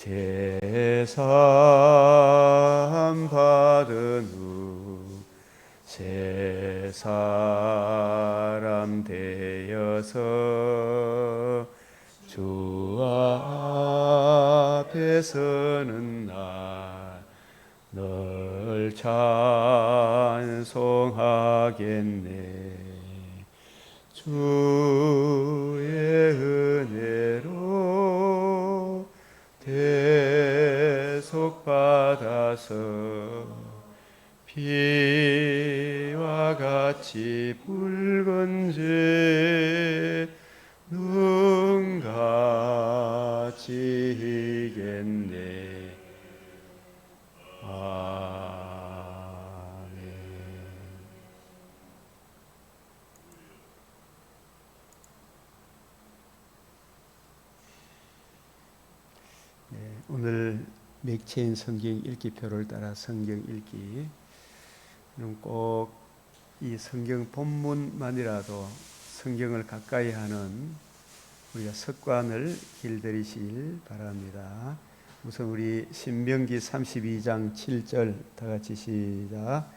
제사 받은 후 새 사람 되어서 주 앞에 서는 날 널 찬송하겠네. 주의 은혜로 대속받아서 피와 같이 붉은 죄 눈같이 이겠네. 아멘. 네, 오늘 맥체인 성경 읽기표를 따라 성경 읽기. 꼭 이 성경 본문만이라도 성경을 가까이 하는 우리가 습관을 길들이시길 바랍니다. 우선 우리 신명기 32장 7절 다 같이 시작.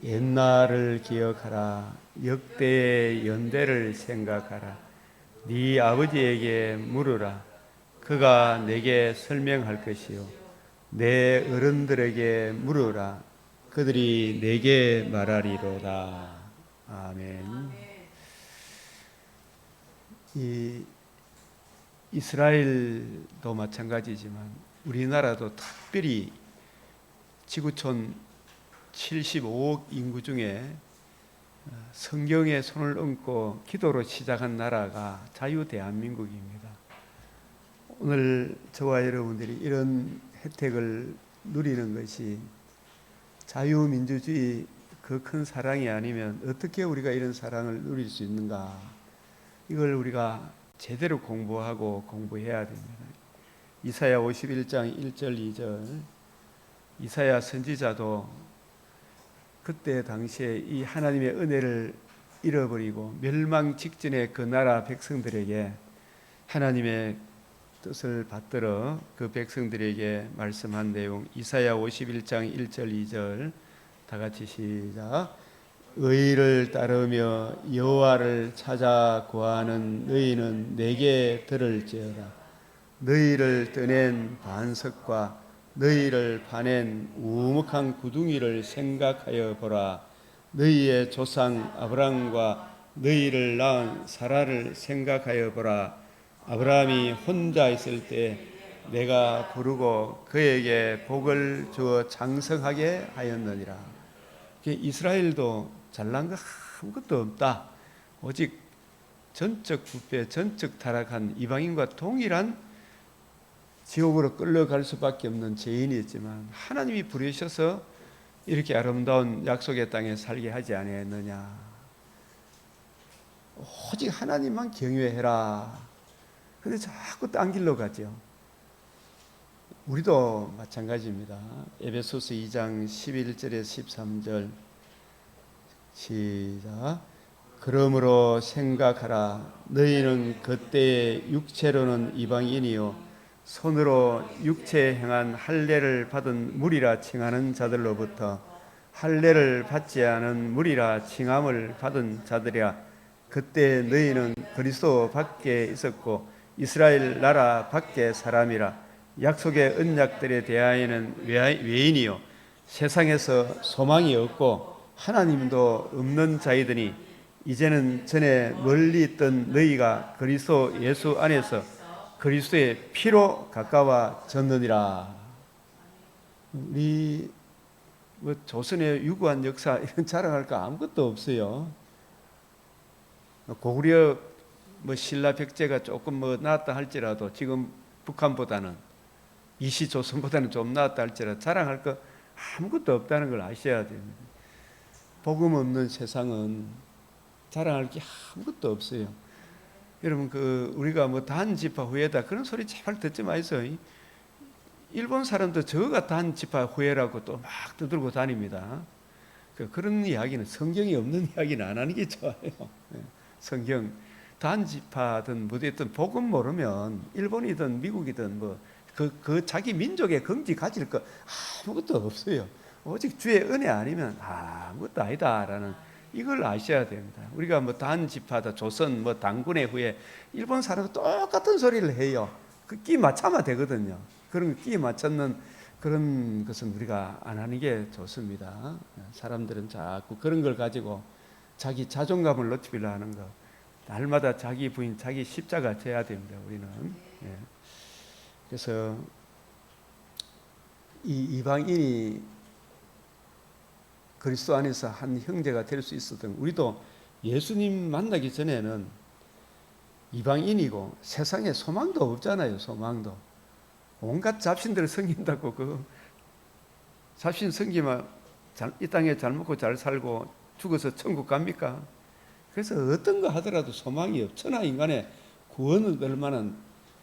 옛날을 기억하라. 역대의 연대를 생각하라. 네 아버지에게 물으라. 그가 내게 설명할 것이요. 내 어른들에게 물으라. 그들이 내게 말하리로다. 아멘. 이 이스라엘도 마찬가지지만 우리나라도 특별히 지구촌 75억 인구 중에 성경에 손을 얹고 기도로 시작한 나라가 자유 대한민국입니다. 오늘 저와 여러분들이 이런 혜택을 누리는 것이 자유민주주의 그 큰 사랑이 아니면 어떻게 우리가 이런 사랑을 누릴 수 있는가? 이걸 우리가 제대로 공부해야 됩니다. 이사야 51장 1절 2절 이사야 선지자도 그때 당시에 이 하나님의 은혜를 잃어버리고 멸망 직전에 그 나라 백성들에게 하나님의 뜻을 받들어 그 백성들에게 말씀한 내용, 이사야 51장 1절 2절 다 같이 시작. 의를 따르며 여호와를 찾아 구하는 너희는 내게 들을지어다. 너희를 떠낸 반석과 너희를 파낸 우묵한 구둥이를 생각하여 보라. 너희의 조상 아브라함과 너희를 낳은 사라를 생각하여 보라. 아브라함이 혼자 있을 때 내가 부르고 그에게 복을 주어 장성하게 하였느니라. 이스라엘도 잘난 거 아무것도 없다. 오직 전적 부패, 전적 타락한 이방인과 동일한 지옥으로 끌려갈 수밖에 없는 죄인이었지만 하나님이 부르셔서 이렇게 아름다운 약속의 땅에 살게 하지 아니했느냐. 오직 하나님만 경외해라. 근데 자꾸 딴 길로 가죠. 우리도 마찬가지입니다. 에베소서 2장 11절에서 13절 시작. 그러므로 생각하라. 너희는 그때의 육체로는 이방인이요 손으로 육체에 행한 할례를 받은 무리라 칭하는 자들로부터 할례를 받지 않은 무리라 칭함을 받은 자들이야. 그때 너희는 그리스도 밖에 있었고 이스라엘 나라 밖의 사람이라. 약속의 언약들에 대하여는 외인이요 세상에서 소망이 없고 하나님도 없는 자이더니 이제는 전에 멀리 있던 너희가 그리스도 예수 안에서 그리스도의 피로 가까워졌느니라. 우리 조선의 유구한 역사 이런 자랑할 거 아무것도 없어요. 고구려 신라 백제가 조금 나았다 할지라도 지금 북한보다는 이시 조선보다는 좀 나았다 할지라도 자랑할 거 아무것도 없다는 걸 아셔야 됩니다. 복음 없는 세상은 자랑할 게 아무것도 없어요. 여러분 우리가 단지파 후예다 그런 소리 제발 듣지 마세요. 일본 사람도 저거가 단지파 후예라고 또 막 떠들고 다닙니다. 그런 이야기는 성경이 없는 이야기는 안 하는 게 좋아요. 성경 단지파든 뭐든 복음 모르면 일본이든 미국이든 그 자기 민족의 긍지 가질 거 아무것도 없어요. 오직 주의 은혜 아니면 아무것도 아니다라는 이걸 아셔야 됩니다. 우리가 뭐 단지파다 조선 뭐 당군의 후에 일본 사람은 똑같은 소리를 해요. 그 끼 맞춰면 되거든요. 그런 끼 맞추는 그런 것은 우리가 안 하는 게 좋습니다. 사람들은 자꾸 그런 걸 가지고 자기 자존감을 높이려 하는 거. 날마다 자기 부인, 자기 십자가 져야 됩니다. 우리는. 예. 그래서 이 이방인이 그리스도 안에서 한 형제가 될 수 있었던, 우리도 예수님 만나기 전에는 이방인이고 세상에 소망도 없잖아요. 소망도. 온갖 잡신들을 섬긴다고 그 잡신 섬기면 이 땅에 잘 먹고 잘 살고 죽어서 천국 갑니까? 그래서 어떤 거 하더라도 소망이 없잖아. 인간의 구원을 얻을 만한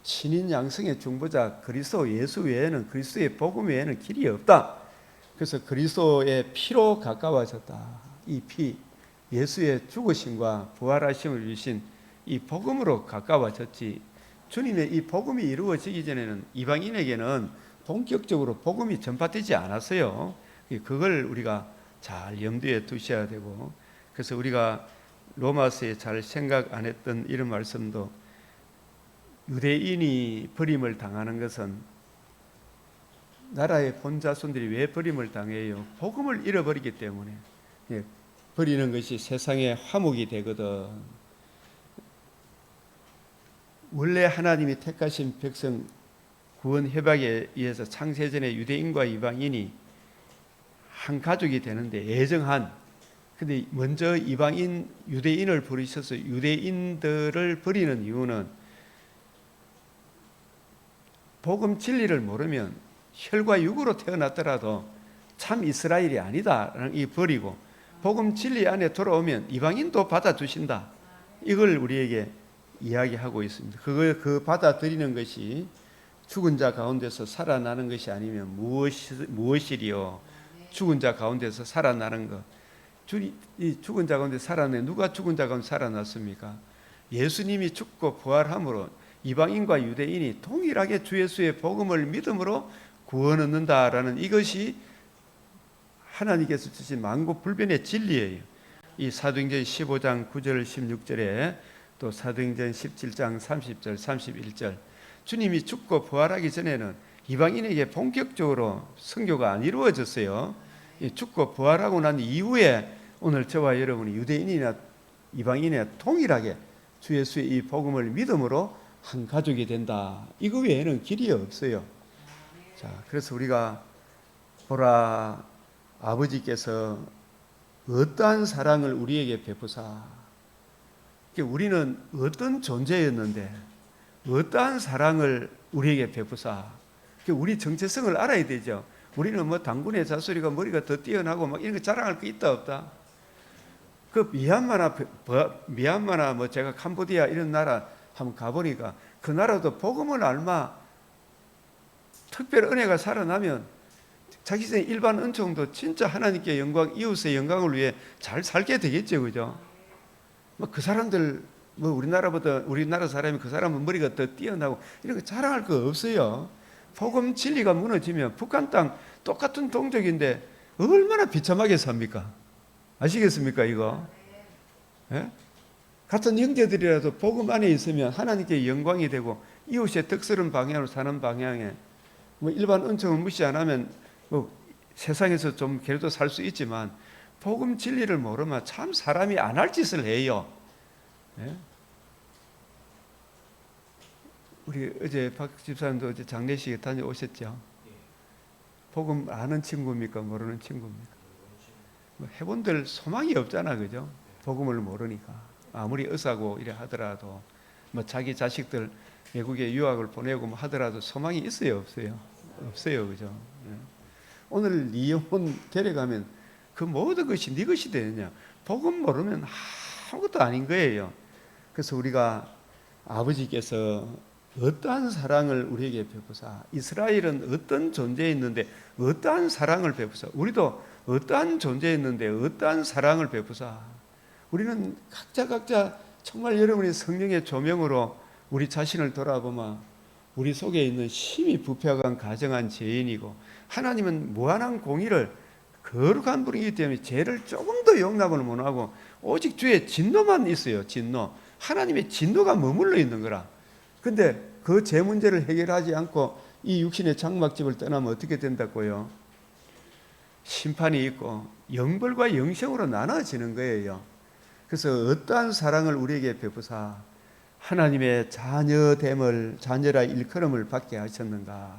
신인 양성의 중보자 그리스도 예수 외에는, 그리스도의 복음 외에는 길이 없다. 그래서 그리스도의 피로 가까워졌다. 이 피, 예수의 죽으심과 부활하심을 주신 이 복음으로 가까워졌지. 주님의 이 복음이 이루어지기 전에는 이방인에게는 본격적으로 복음이 전파되지 않았어요. 그걸 우리가 잘 염두에 두셔야 되고, 그래서 우리가 로마서에 잘 생각 안 했던 이런 말씀도, 유대인이 버림을 당하는 것은, 나라의 본자손들이 왜 버림을 당해요? 복음을 잃어버리기 때문에. 버리는 것이 세상의 화목이 되거든. 원래 하나님이 택하신 백성 구원 회복에 의해서 창세전에 유대인과 이방인이 한 가족이 되는데 애정한, 근데 먼저 이방인 유대인을 버리셔서 유대인들을 버리는 이유는 복음 진리를 모르면 혈과 육으로 태어났더라도 참 이스라엘이 아니다라는 이 버리고, 복음 진리 안에 돌아오면 이방인도 받아주신다. 이걸 우리에게 이야기하고 있습니다. 그 받아들이는 것이 죽은 자 가운데서 살아나는 것이 아니면 무엇이리요? 죽은 자 가운데서 살아나는 것. 이 죽은 자 가운데 살아내, 누가 죽은 자 가운데 살아났습니까? 예수님이 죽고 부활함으로 이방인과 유대인이 동일하게 주 예수의 복음을 믿음으로 구원 얻는다라는 이것이 하나님께서 주신 만고불변의 진리예요. 이 사도행전 15장 9절 16절에 또 사도행전 17장 30절 31절, 주님이 죽고 부활하기 전에는 이방인에게 본격적으로 선교가 안 이루어졌어요. 죽고 부활하고 난 이후에 오늘 저와 여러분이 유대인이나 이방인이나 동일하게 주 예수의 이 복음을 믿음으로 한 가족이 된다. 이거 외에는 길이 없어요. 자, 그래서 우리가 보라, 아버지께서 어떠한 사랑을 우리에게 베푸사. 우리는 어떤 존재였는데 어떠한 사랑을 우리에게 베푸사. 우리 정체성을 알아야 되죠. 우리는 뭐 당군의 자손이가 머리가 더 뛰어나고 막 이런 거 자랑할 거 있다 없다. 그 미얀마나 뭐 제가 캄보디아 이런 나라 한번 가보니까 그 나라도 복음을 알마 특별 은혜가 살아나면 자기 생 일반 은총도 진짜 하나님께 영광, 이웃의 영광을 위해 잘 살게 되겠죠, 그죠? 뭐 그 사람들 뭐 우리나라 사람이 그 사람은 머리가 더 뛰어나고 이런 거 자랑할 거 없어요. 복음 진리가 무너지면 북한 땅 똑같은 동족인데 얼마나 비참하게 삽니까? 아시겠습니까, 이거? 예? 같은 형제들이라도 복음 안에 있으면 하나님께 영광이 되고 이웃의 덕스러운 방향으로 사는 방향에 뭐 일반 은총을 무시 안 하면 뭐 세상에서 좀 그래도 살 수 있지만 복음 진리를 모르면 참 사람이 안 할 짓을 해요. 예? 우리 어제 박 집사님도 어제 장례식에 다녀오셨죠? 복음 아는 친구입니까? 모르는 친구입니까? 뭐 해본들 소망이 없잖아, 그죠? 복음을 모르니까. 아무리 의사고 이래 하더라도 뭐 자기 자식들 외국에 유학을 보내고 뭐 하더라도 소망이 있어요, 없어요? 없어요, 그죠? 예. 오늘 네 영혼 데려가면 그 모든 것이 네 것이 되느냐? 복음 모르면 아무것도 아닌 거예요. 그래서 우리가 아버지께서 어떠한 사랑을 우리에게 베푸사, 이스라엘은 어떤 존재였는데 어떠한 사랑을 베푸사, 우리도 어떠한 존재였는데 어떠한 사랑을 베푸사. 우리는 각자 정말 여러분이 성령의 조명으로 우리 자신을 돌아보면 우리 속에 있는 심히 부패하고 가정한 죄인이고, 하나님은 무한한 공의를 거룩한 분이기 때문에 죄를 조금 더 용납을 못하고 오직 주의 진노만 있어요. 진노. 하나님의 진노가 머물러 있는 거라. 근데 그 죄 문제를 해결하지 않고 이 육신의 장막집을 떠나면 어떻게 된다고요? 심판이 있고 영벌과 영생으로 나눠지는 거예요. 그래서 어떠한 사랑을 우리에게 베푸사 하나님의 자녀됨을, 자녀라 일컬음을 받게 하셨는가.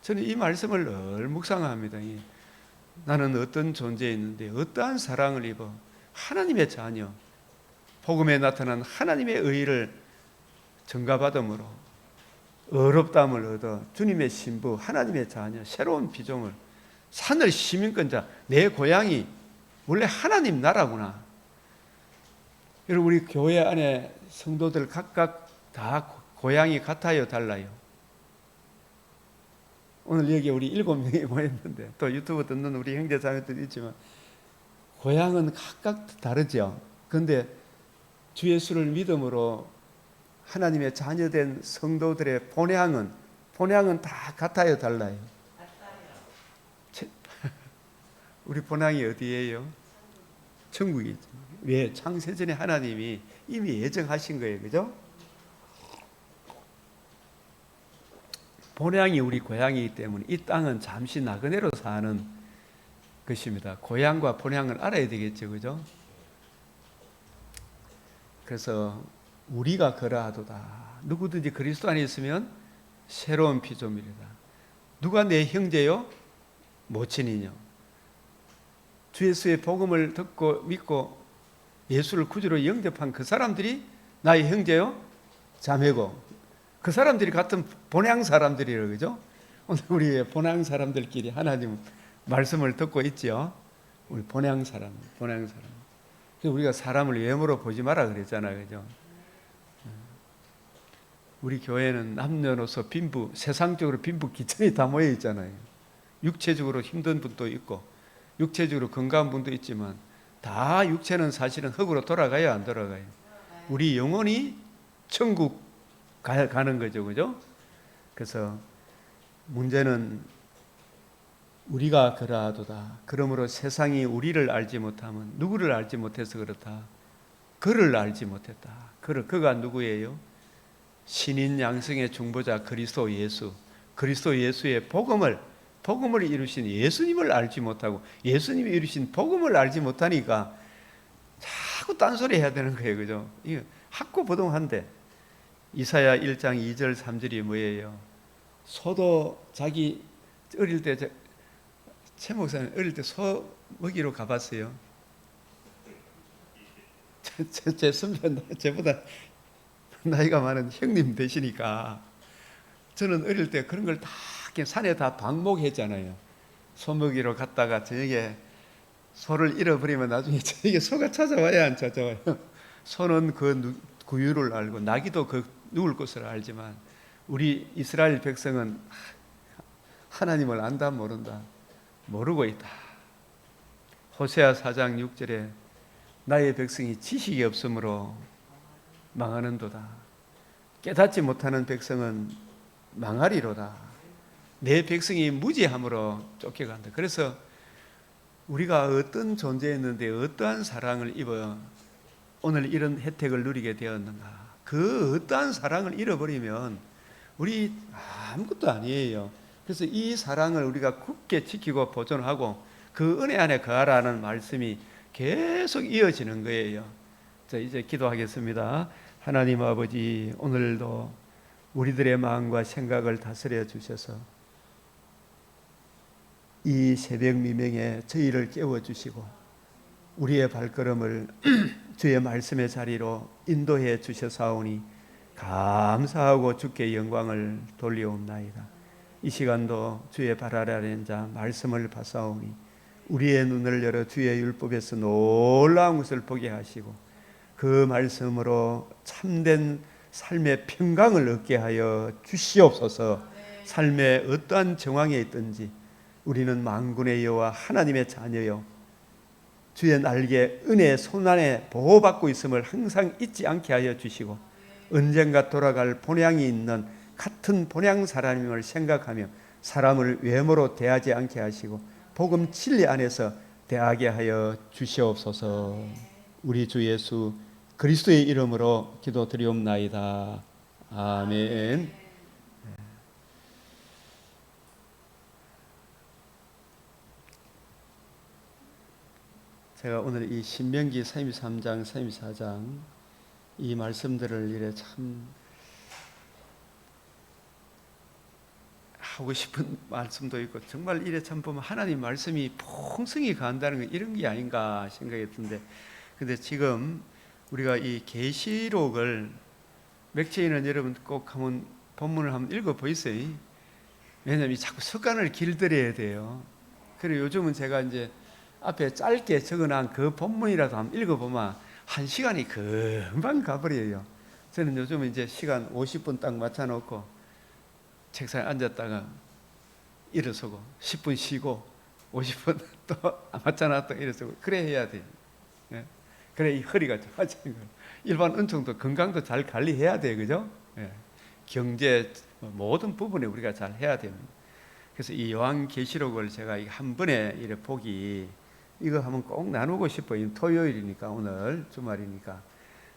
저는 이 말씀을 늘 묵상합니다. 나는 어떤 존재에 있는데 어떠한 사랑을 입어 하나님의 자녀, 복음에 나타난 하나님의 의를 증가받음으로 의롭다함을 얻어 주님의 신부, 하나님의 자녀, 새로운 피조물, 산을 시민권자, 내 고향이 원래 하나님 나라구나. 여러분, 우리 교회 안에 성도들 각각 다 고향이 같아요, 달라요? 오늘 여기 우리 7명이 모였는데 또 유튜브 듣는 우리 형제 자매들도 있지만 고향은 각각 다르죠. 그런데 주 예수를 믿음으로 하나님의 자녀된 성도들의 본향은 다 같아요, 달라요? 우리 본향이 어디예요? 천국이죠. 왜? 창세전에 하나님이 이미 예정하신 거예요, 그죠? 본향이 우리 고향이기 때문에 이 땅은 잠시 나그네로 사는 것입니다. 고향과 본향을 알아야 되겠죠, 그죠? 그래서 우리가 그러하도다. 누구든지 그리스도 안에 있으면 새로운 피조물이다. 누가 내 형제요? 모친이뇨. 주 예수의 복음을 듣고 믿고 예수를 구주로 영접한 그 사람들이 나의 형제요? 자매고, 그 사람들이 같은 본향 사람들이라고, 그죠? 오늘 우리 본향 사람들끼리 하나님 말씀을 듣고 있죠. 우리 본향 사람. 그래서 우리가 사람을 외모로 보지 마라 그랬잖아요, 그죠? 우리 교회는 남녀노소 빈부, 세상적으로 빈부 기천이 다 모여 있잖아요. 육체적으로 힘든 분도 있고 육체적으로 건강한 분도 있지만 다 육체는 사실은 흙으로 돌아가요, 안 돌아가요? 우리 영혼이 천국 가는 거죠, 그죠? 그래서 문제는 우리가 그러하도다. 그러므로 세상이 우리를 알지 못하면 누구를 알지 못해서 그렇다. 그를 알지 못했다. 그가 누구예요? 신인 양성의 중보자 그리스도 예수. 그리스도 예수의 복음을 이루신 예수님을 알지 못하고 예수님이 이루신 복음을 알지 못하니까 자꾸 딴소리 해야 되는 거예요, 그죠? 이거 학구부동한데. 이사야 1장 2절 3절이 뭐예요? 소도 자기 어릴 때, 최 목사님 어릴 때 소 먹이로 가봤어요? 제 선배, 제보다 나이가 많은 형님 되시니까 저는 어릴 때 그런 걸 다 산에 다 방목했잖아요. 소 먹이로 갔다가 저녁에 소를 잃어버리면 나중에 저녁에 소가 찾아와야 안 찾아와요? 소는 그 구유를 알고 나귀도 그 누울 것을 알지만 우리 이스라엘 백성은 하나님을 안다 모른다? 모르고 있다. 호세아 4장 6절에 나의 백성이 지식이 없으므로 망하는도다. 깨닫지 못하는 백성은 망하리로다. 내 백성이 무지함으로 쫓겨간다. 그래서 우리가 어떤 존재였는데 어떠한 사랑을 입어 오늘 이런 혜택을 누리게 되었는가. 그 어떠한 사랑을 잃어버리면 우리 아무것도 아니에요. 그래서 이 사랑을 우리가 굳게 지키고 보존하고 그 은혜 안에 거하라는 말씀이 계속 이어지는 거예요. 자, 이제 기도하겠습니다. 하나님 아버지, 오늘도 우리들의 마음과 생각을 다스려 주셔서 이 새벽 미명에 저희를 깨워주시고 우리의 발걸음을 주의 말씀의 자리로 인도해 주셔사오니 감사하고 주께 영광을 돌려옵나이다. 이 시간도 주의 발 아래 앉아 말씀을 받사오니 우리의 눈을 열어 주의 율법에서 놀라운 것을 보게 하시고 그 말씀으로 참된 삶의 평강을 얻게 하여 주시옵소서. 삶의 어떠한 정황에 있든지 우리는 만군의 여호와 하나님의 자녀요 주의 날개 은혜의 손안에 보호받고 있음을 항상 잊지 않게 하여 주시고 언젠가 돌아갈 본향이 있는 같은 본향 사람임을 생각하며 사람을 외모로 대하지 않게 하시고 복음 진리 안에서 대하게 하여 주시옵소서. 우리 주 예수 그리스도의 이름으로 기도드리옵나이다. 아멘. 제가 오늘 이 신명기 33장, 34장 이 말씀들을 이래 참 하고 싶은 말씀도 있고 정말 이래 참 보면 하나님 말씀이 풍성히 간다는 건 이런 게 아닌가 생각이 드는데, 근데 지금 우리가 이 계시록을 맥체인은 여러분 꼭 한번 본문을 한번 읽어 보이세요. 왜냐하면 자꾸 습관을 길들여야 돼요. 그리고 요즘은 제가 이제 앞에 짧게 적어놓은 그 본문이라도 한번 읽어보면 한 시간이 금방 가버려요. 저는 요즘은 이제 시간 50분 딱 맞춰놓고 책상에 앉았다가 일어서고 10분 쉬고 50분 또 맞춰놨다가 일어서고 그래 해야 돼요. 예? 그래 이 허리가 좋아지는 거예요. 일반 은총도 건강도 잘 관리해야 돼요. 그죠? 예. 경제 모든 부분에 우리가 잘 해야 됩니다. 그래서 이 요한계시록을 제가 한 번에 이렇게 보기 이거 한번 꼭 나누고 싶어요. 토요일이니까 오늘 주말이니까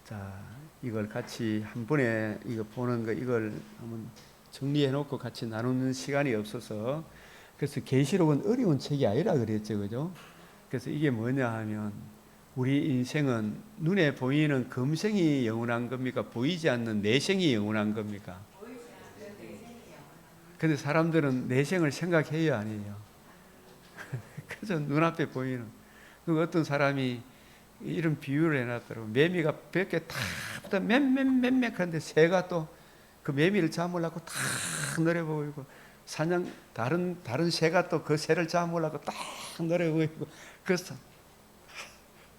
자 이걸 같이 한 번에 이거 보는 거 이걸 한번 정리해 놓고 같이 나누는 시간이 없어서 그래서 계시록은 어려운 책이 아니라 그랬죠. 그죠? 그래서 이게 뭐냐 하면 우리 인생은 눈에 보이는 금생이 영원한 겁니까? 보이지 않는 내생이 영원한 겁니까? 근데 사람들은 내생을 생각해요, 아니에요? 그저 눈앞에 보이는. 그 어떤 사람이 이런 비유를 해놨더라고. 매미가 100개 다 맴맴맴맴한데 새가 또 그 매미를 잡으려고 다 노려보이고 사냥 다른 새가 또 그 새를 잡으려고 딱 노려보이고 그래서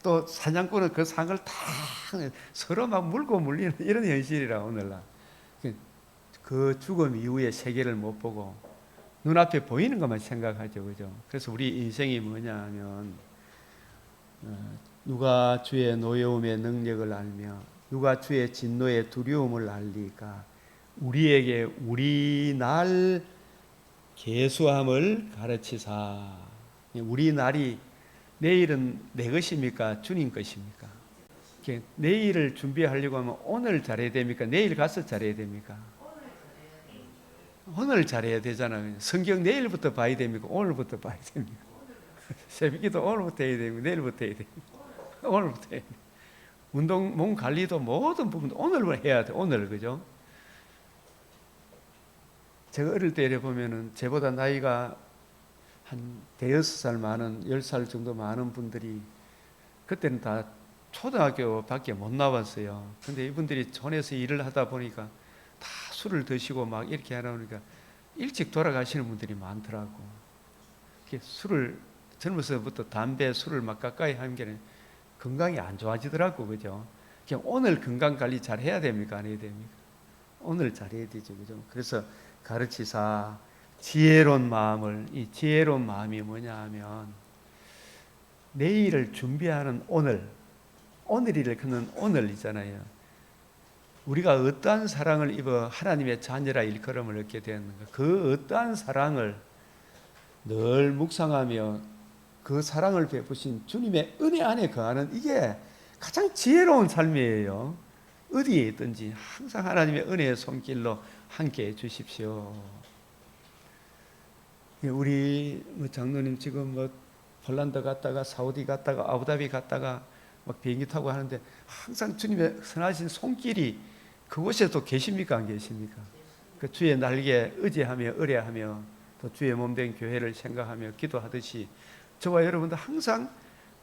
또 사냥꾼은 그 상을 다 서로 막 물고 물리는 이런 현실이라 오늘날. 그 죽음 이후의 세계를 못 보고 눈앞에 보이는 것만 생각하죠. 그죠? 그래서 우리 인생이 뭐냐 하면 누가 주의 노여움의 능력을 알며 누가 주의 진노의 두려움을 알리까 우리에게 우리 날 계수함을 가르치사. 우리 날이 내일은 내 것입니까? 주님 것입니까? 내일을 준비하려고 하면 오늘 잘해야 됩니까? 내일 가서 잘해야 됩니까? 오늘 잘해야 되잖아요. 성경 내일부터 봐야 됩니까? 오늘부터 봐야 됩니까? 새벽기도 오늘부터 해야 되고 내일부터 해야 됩니까? 오늘부터 해야 됩니다. 운동, 몸 관리도 모든 부분도 오늘 해야 돼. 오늘, 그죠? 제가 어릴 때 이래 보면은 제보다 나이가 한 대여섯 살 많은 10살 정도 많은 분들이 그때는 다 초등학교 밖에 못 나왔어요. 근데 이분들이 촌에서 일을 하다 보니까 다 술을 드시고 막 이렇게 하다 보니까 일찍 돌아가시는 분들이 많더라고. 술을 젊어서부터 담배, 술을 막 가까이 하는 게 건강이 안 좋아지더라고. 그죠? 그냥 오늘 건강 관리 잘 해야 됩니까? 안 해야 됩니까? 오늘 잘 해야 되죠. 그죠? 그래서 가르치사 지혜로운 마음을, 이 지혜로운 마음이 뭐냐 하면 내일을 준비하는 오늘이를 걷는 오늘이잖아요. 우리가 어떠한 사랑을 입어 하나님의 자녀라 일컬음을 얻게 되었는가? 그 어떠한 사랑을 늘 묵상하며 그 사랑을 베푸신 주님의 은혜 안에 거하는 이게 가장 지혜로운 삶이에요. 어디에 있든지 항상 하나님의 은혜의 손길로 함께해 주십시오. 우리 장로님 지금 폴란드 갔다가 사우디 갔다가 아부다비 갔다가 막 비행기 타고 하는데 항상 주님의 선하신 손길이 그곳에도 계십니까? 안 계십니까? 그 주의 날개 의지하며 의뢰하며 또 주의 몸된 교회를 생각하며 기도하듯이 저와 여러분도 항상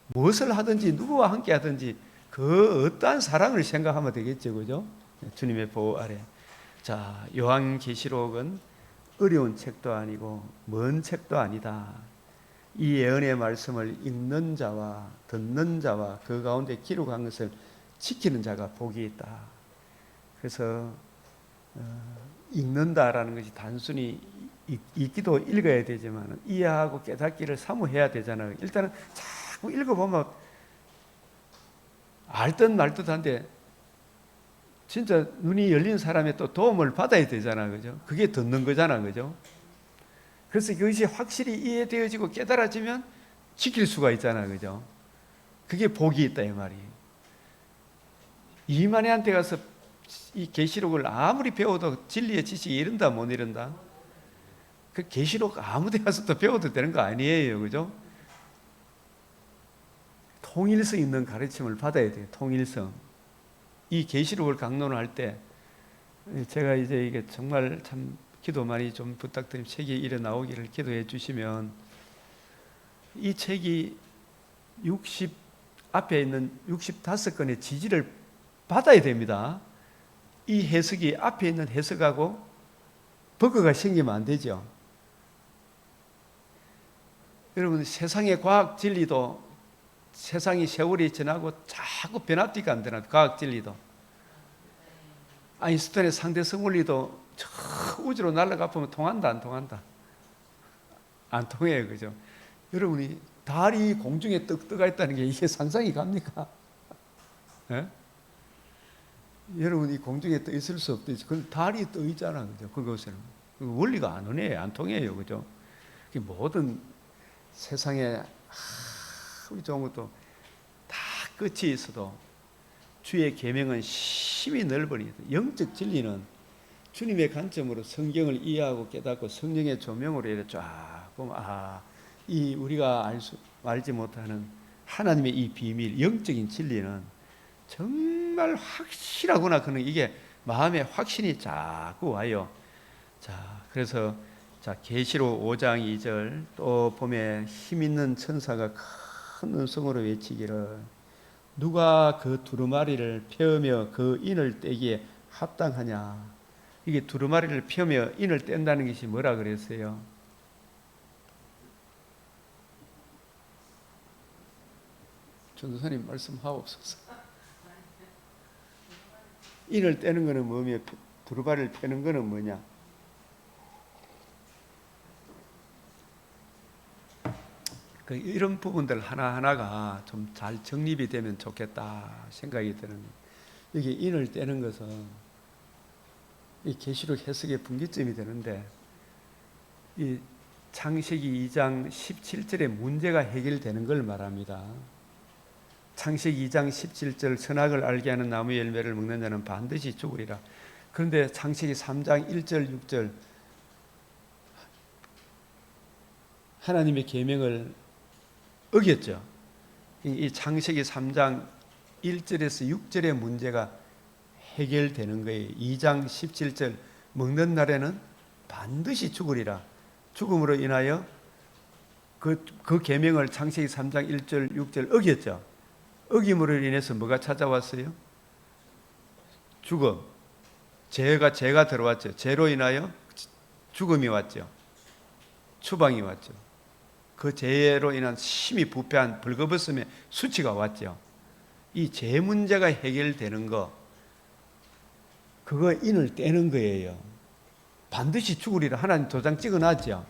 무엇을 하든지 누구와 함께 하든지 그 어떠한 사랑을 생각하면 되겠죠. 그죠? 주님의 보호 아래. 자, 요한계시록은 어려운 책도 아니고 먼 책도 아니다. 이 예언의 말씀을 읽는 자와 듣는 자와 그 가운데 기록한 것을 지키는 자가 복이 있다. 그래서 읽는다라는 것이 단순히 읽기도 읽어야 되지만 이해하고 깨닫기를 사모해야 되잖아요. 일단은 자꾸 읽어보면 알듯 말듯한데 진짜 눈이 열린 사람의 또 도움을 받아야 되잖아, 그죠? 그게 듣는 거잖아, 그죠? 그래서 그것이 확실히 이해되어지고 깨달아지면 지킬 수가 있잖아, 그죠? 그게 복이 있다 이 말이에요. 이만희한테 가서 이 계시록을 아무리 배워도 진리의 지식이 이른다 못 이른다? 그 계시록 아무데 가서도 배워도 되는 거 아니에요, 그죠? 통일성 있는 가르침을 받아야 돼요. 통일성. 이 계시록을 강론할 때 제가 이제 이게 정말 참 기도 많이 좀 부탁드리면 책이 이래 나오기를 기도해 주시면, 이 책이 앞에 있는 65건의 지지를 받아야 됩니다. 이 해석이 앞에 있는 해석하고 버그가 생기면 안 되죠. 여러분, 세상의 과학 진리도 세상이 세월이 지나고 자꾸 변합니까 안 되나? 과학 진리도. 아인슈타인의 상대성 원리도 저 우주로 날아가 보면 통한다 안 통한다? 안 통해요, 그죠? 여러분이 달이 공중에 떡 떠가 있다는 게 이게 상상이 갑니까? 예? 여러분이 공중에 떠 있을 수 없듯이 그 달이 떠 있잖아, 그죠? 그것에는 원리가 안 오네, 안 통해요, 그죠? 모든 세상에 우리 좋은 것도 다 끝이 있어도 주의 계명은 심히 넓으니, 영적 진리는 주님의 관점으로 성경을 이해하고 깨닫고 성령의 조명으로 이렇게 쫙 보면, 이 우리가 알지 못하는 하나님의 이 비밀, 영적인 진리는 정말 확실하구나. 그는 이게 마음에 확신이 자꾸 와요. 자, 그래서 계시록 5장 2절 또 보면 힘 있는 천사가 큰 음성으로 외치기를, 누가 그 두루마리를 펴며 그 인을 떼기에 합당하냐. 이게 두루마리를 펴며 인을 뗀다는 것이 뭐라 그랬어요? 전도사님 말씀하옵소서. 인을 떼는 것은 뭐며 두루마리를 펴는 것은 뭐냐? 이런 부분들 하나하나가 좀 잘 정립이 되면 좋겠다 생각이 드는 거예요. 여기 인을 떼는 것은 이 계시록 해석의 분기점이 되는데, 이 창세기 2장 17절의 문제가 해결되는 걸 말합니다. 창세기 2장 17절 선악을 알게 하는 나무 열매를 먹는 자는 반드시 죽으리라. 그런데 창세기 3장 1절 6절 하나님의 계명을 어겼죠. 이 창세기 3장 1절에서 6절의 문제가 해결되는 거예요. 2장 17절 먹는 날에는 반드시 죽으리라. 죽음으로 인하여 그 계명을 창세기 3장 1절 6절 어겼죠. 어김으로 인해서 뭐가 찾아왔어요? 죽음. 죄가 들어왔죠. 죄로 인하여 죽음이 왔죠. 추방이 왔죠. 그 죄로 인한 심히 부패한 벌거벗음의 수치가 왔죠. 이 죄 문제가 해결되는 거, 그거 인을 떼는 거예요. 반드시 죽으리라 하나님 도장 찍어놨죠.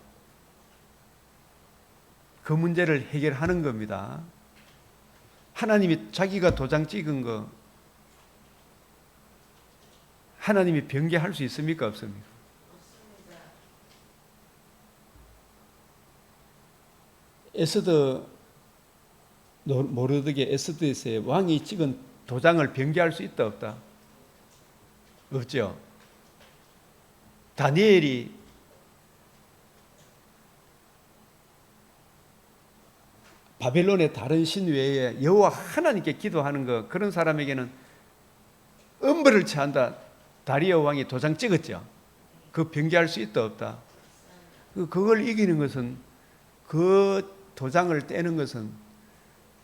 그 문제를 해결하는 겁니다. 하나님이 자기가 도장 찍은 거 하나님이 변개할 수 있습니까? 없습니까? 에스더 모르드게 에스더에서의 왕이 찍은 도장을 변개할 수 있다 없다? 없죠. 다니엘이 바벨론의 다른 신 외에 여호와 하나님께 기도하는 거, 그런 사람에게는 엄벌을 처한다. 다리오 왕이 도장 찍었죠. 그 변개할 수 있다 없다? 그걸 이기는 것은, 그 도장을 떼는 것은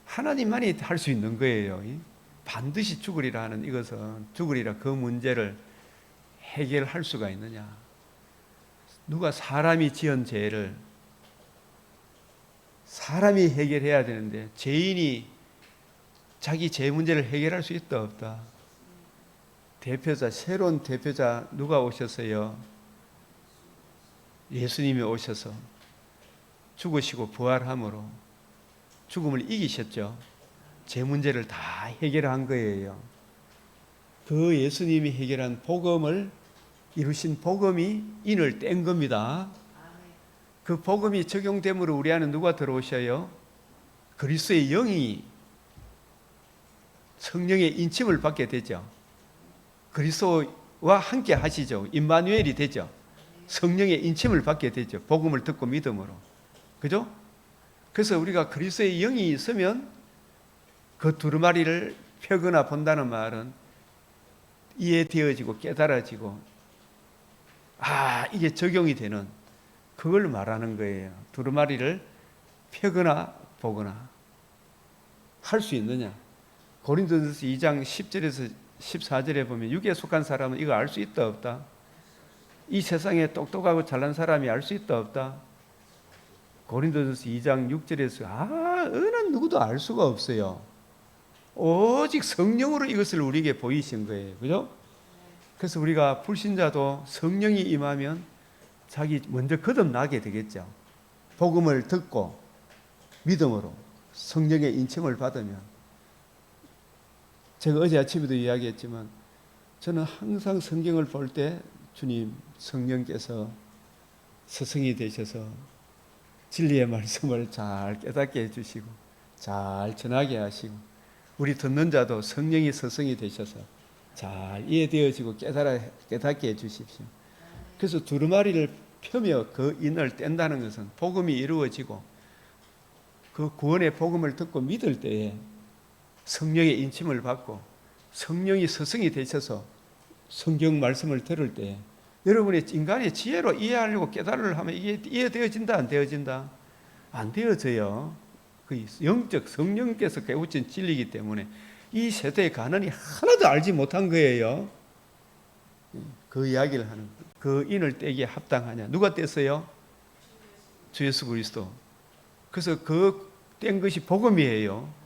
하나님만이 할 수 있는 거예요. 반드시 죽으리라 하는 이것은, 죽으리라 그 문제를 해결할 수가 있느냐? 누가 사람이 지은 죄를 사람이 해결해야 되는데 죄인이 자기 죄 문제를 해결할 수 있다 없다? 대표자, 새로운 대표자 누가 오셨어요? 예수님이 오셔서 죽으시고 부활함으로 죽음을 이기셨죠. 죄 문제를 다 해결한 거예요. 그 예수님이 해결한 복음을 이루신 복음이 인을 뗀 겁니다. 그 복음이 적용됨으로 우리 안에 누가 들어오셔요? 그리스도의 영이 성령의 인침을 받게 되죠. 그리스도와 함께 하시죠. 임마누엘이 되죠. 성령의 인침을 받게 되죠. 복음을 듣고 믿음으로. 그죠? 그래서 우리가 그리스도의 영이 있으면 그 두루마리를 펴거나 본다는 말은 이해되어지고 깨달아지고 이게 적용이 되는 그걸 말하는 거예요. 두루마리를 펴거나 보거나 할 수 있느냐. 고린도전서 2장 10절에서 14절에 보면 육에 속한 사람은 이거 알 수 있다 없다? 이 세상에 똑똑하고 잘난 사람이 알 수 있다 없다? 고린도전서 2장 6절에서 어느 누구도 알 수가 없어요. 오직 성령으로 이것을 우리에게 보이신 거예요. 그죠? 그래서 우리가 불신자도 성령이 임하면 자기 먼저 거듭나게 되겠죠. 복음을 듣고 믿음으로 성령의 인침을 받으면. 제가 어제 아침에도 이야기했지만 저는 항상 성경을 볼 때 주님 성령께서 스승이 되셔서 진리의 말씀을 잘 깨닫게 해주시고 잘 전하게 하시고 우리 듣는 자도 성령이 스승이 되셔서 잘 이해되어지고 깨닫게 해주십시오. 그래서 두루마리를 펴며 그 인을 뗀다는 것은 복음이 이루어지고 그 구원의 복음을 듣고 믿을 때에 성령의 인침을 받고 성령이 스승이 되셔서 성경 말씀을 들을 때 여러분의 인간의 지혜로 이해하려고 깨달으려 하면 이게 이해되어진다 안 되어진다? 안 되어져요. 그 영적 성령께서 깨우친 진리이기 때문에 이 세대의 가난이 하나도 알지 못한 거예요. 그 이야기를 하는 거예요. 그 인을 떼기에 합당하냐? 누가 뗐어요? 주 예수 그리스도. 그래서 그 뗀 것이 복음이에요.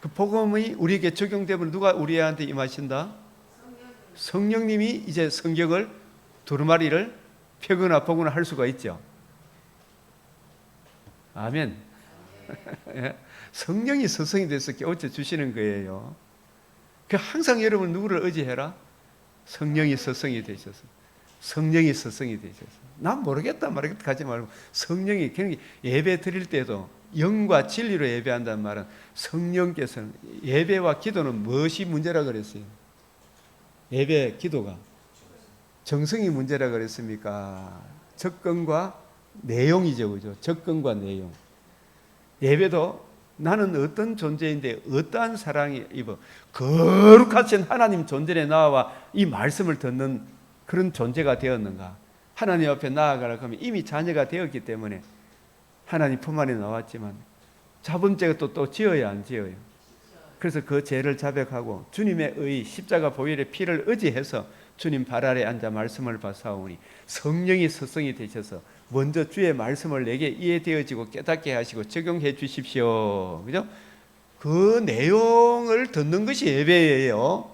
그 복음이 우리에게 적용되면 누가 우리한테 임하신다? 성령님이 이제 성경을 두루마리를 펴거나 보거나 할 수가 있죠. 아멘. 성령이 스승이 돼서 깨우쳐 주시는 거예요. 그 항상 여러분 누구를 의지해라? 성령이 스승이 되셔서. 성령이 스승이 되셔서. 난 모르겠다 말겠다 하지 말고 성령이 예배 드릴 때도 영과 진리로 예배한다는 말은 성령께서는 예배와 기도는 무엇이 문제라 그랬어요? 예배 기도가 정성이 문제라 그랬습니까? 접근과 내용이죠. 그죠? 접근과 내용. 예배도 나는 어떤 존재인데 어떠한 사랑이 입어 거룩하신 하나님 존전에 나와 이 말씀을 듣는 그런 존재가 되었는가? 하나님 앞에 나아가려고 하면 이미 자녀가 되었기 때문에 하나님 품 안에 나왔지만 자범죄가 또 지어야 안 지어요. 그래서 그 죄를 자백하고 주님의 의 십자가 보혈의 피를 의지해서 주님 발 아래 앉아 말씀을 받사오니 성령이 스승이 되셔서 먼저 주의 말씀을 내게 이해되어지고 깨닫게 하시고 적용해 주십시오. 그죠? 그 내용을 듣는 것이 예배예요.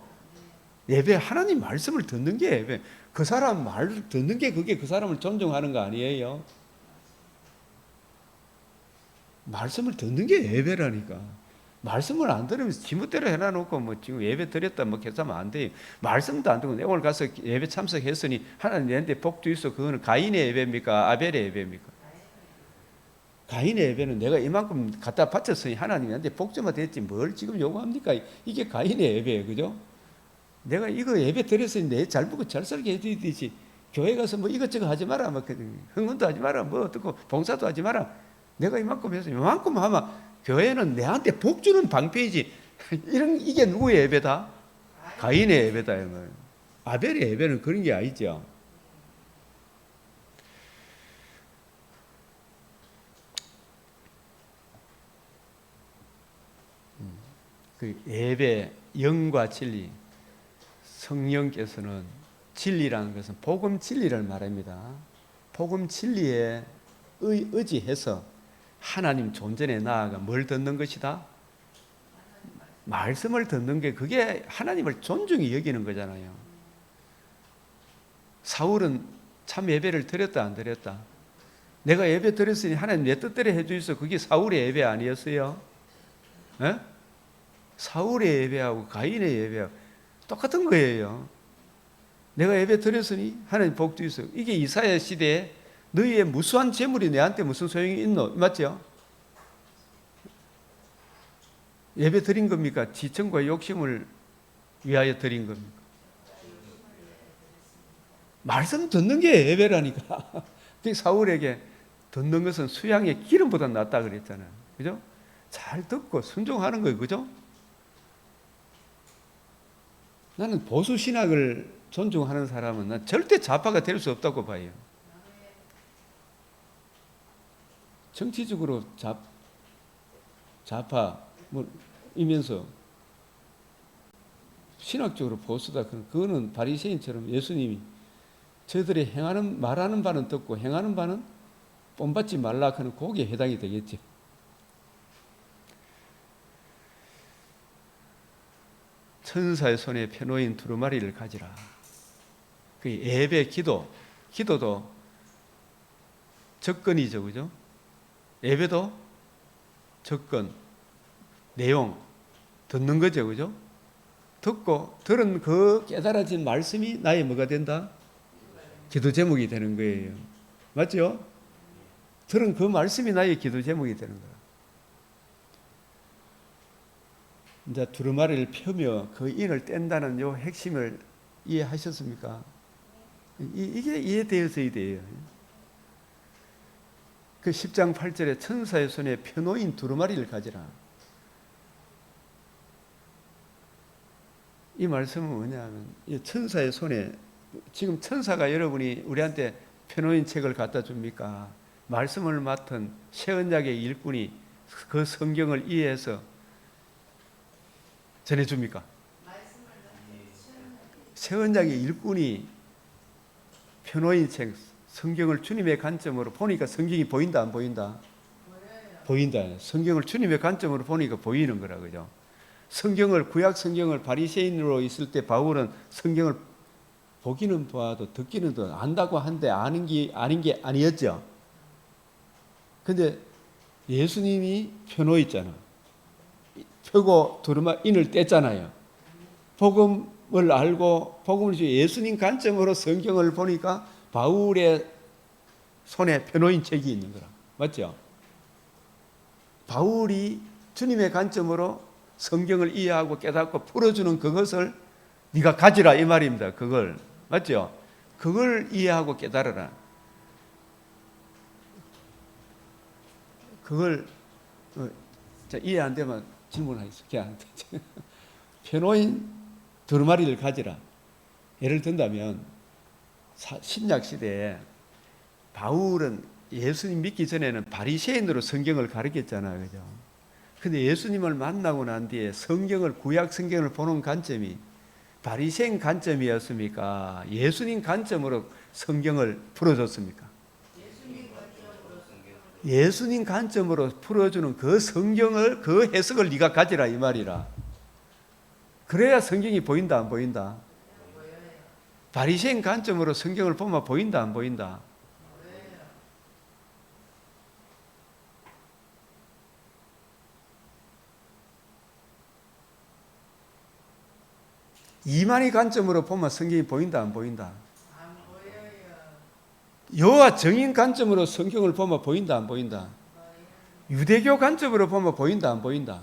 예배 하나님 말씀을 듣는 게 예배. 그 사람 말을 듣는 게 그게 그 사람을 존중하는 거 아니에요. 말씀을 듣는 게 예배라니까. 말씀을 안 들으면 지멋대로 해놔놓고 뭐 지금 예배 드렸다 뭐 계산하면 안 돼요. 말씀도 안 듣고 내가 오늘 가서 예배 참석했으니 하나님 내한테 복 주있어. 그거는 가인의 예배입니까? 아벨의 예배입니까? 가인의 예배는 내가 이만큼 갖다 바쳤으니 하나님한테 복 주면 됐지 뭘 지금 요구합니까? 이게 가인의 예배예요. 그죠? 내가 이거 예배 드렸으니 내 잘 보고 잘 살게 해주듯이 교회 가서 뭐 이것저것 하지 마라. 뭐 흥분도 하지 마라. 뭐 어떻고 봉사도 하지 마라. 내가 이만큼 해서 이만큼 하면 교회는 내한테 복 주는 방패이지. 이게 누구의 예배다? 가인의 예배다. 아벨의 예배는 그런 게 아니죠. 그 예배, 영과 진리. 성령께서는 진리라는 것은 복음 진리를 말합니다. 복음 진리에 의지해서 하나님 존전에 나아가 뭘 듣는 것이다? 말씀을 듣는 게 그게 하나님을 존중히 여기는 거잖아요. 사울은 참 예배를 드렸다 안 드렸다? 내가 예배 드렸으니 하나님 내 뜻대로 해주셔서 그게 사울의 예배 아니었어요? 에? 사울의 예배하고 가인의 예배하고 똑같은 거예요. 내가 예배 드렸으니 하나님 복 주소서. 이게 이사야 시대에 너희의 무수한 재물이 내한테 무슨 소용이 있노? 맞죠? 예배 드린 겁니까? 지청과 욕심을 위하여 드린 겁니까? 말씀 듣는 게 예배라니까. 사울에게 듣는 것은 수양의 기름보다 낫다 그랬잖아요. 그죠? 잘 듣고 순종하는 거예요. 그죠? 나는 보수 신학을 존중하는 사람은 난 절대 좌파가 될 수 없다고 봐요. 정치적으로 좌파 이면서 신학적으로 보수다. 그거는 바리새인처럼 예수님이 저들이 행하는 말하는 바는 듣고 행하는 바는 본받지 말라 하는 거기에 해당이 되겠죠. 천사의 손에 펴놓인 두루마리를 가지라. 그 예배, 기도도 접근이죠, 그죠? 예배도 접근, 내용 듣는 거죠, 그죠? 듣고 들은 그 깨달아진 말씀이 나의 뭐가 된다? 기도 제목이 되는 거예요. 맞죠? 들은 그 말씀이 나의 기도 제목이 되는 거야. 이제 두루마리를 펴며 그 인을 뗀다는 요 핵심을 이해하셨습니까? 이게 이해되어서야 돼요. 그 10장 8절에 천사의 손에 펴놓인 두루마리를 가지라. 이 말씀은 뭐냐면 천사의 손에, 지금 천사가 여러분이 우리한테 펴놓인 책을 갖다 줍니까? 말씀을 맡은 새언약의 일꾼이 그 성경을 이해해서 전해줍니까? 새언약의 일꾼이 펴놓인 책, 성경을 주님의 관점으로 보니까 성경이 보인다, 안 보인다? 보인다. 성경을 주님의 관점으로 보니까 보이는 거라, 그죠? 성경을, 구약 성경을 바리새인으로 있을 때 바울은 성경을 보기는 봐도 듣기는 또 안다고 한데 아는 게 아니었죠. 근데 예수님이 펴놓있잖아. 펴고 인을 뗐잖아요. 복음을 알고 복음을 주고 예수님 관점으로 성경을 보니까 바울의 손에 펴놓인 책이 있는 거라. 맞죠? 바울이 주님의 관점으로 성경을 이해하고 깨닫고 풀어주는 그것을 네가 가지라 이 말입니다. 그걸. 맞죠? 그걸 이해하고 깨달아라. 그걸 이해 안 되면 질문하겠습니다. 펴놓인 두루마리를 가지라. 예를 든다면 신약 시대에 바울은 예수님 믿기 전에는 바리새인으로 성경을 가르쳤잖아요. 그죠? 근데 예수님을 만나고 난 뒤에 구약 성경을 보는 관점이 바리새인 관점이었습니까? 예수님 관점으로 성경을 풀어줬습니까? 예수님 관점으로 풀어주는 그 성경을, 그 해석을 네가 가지라 이 말이라. 그래야 성경이 보인다, 안 보인다? 바리새인 관점으로 성경을 보면 보인다, 안 보인다? 이만희 관점으로 보면 성경이 보인다, 안 보인다? 안 보여요. 여호와 정인 관점으로 성경을 보면 보인다, 안 보인다? 유대교 관점으로 보면 보인다, 안 보인다?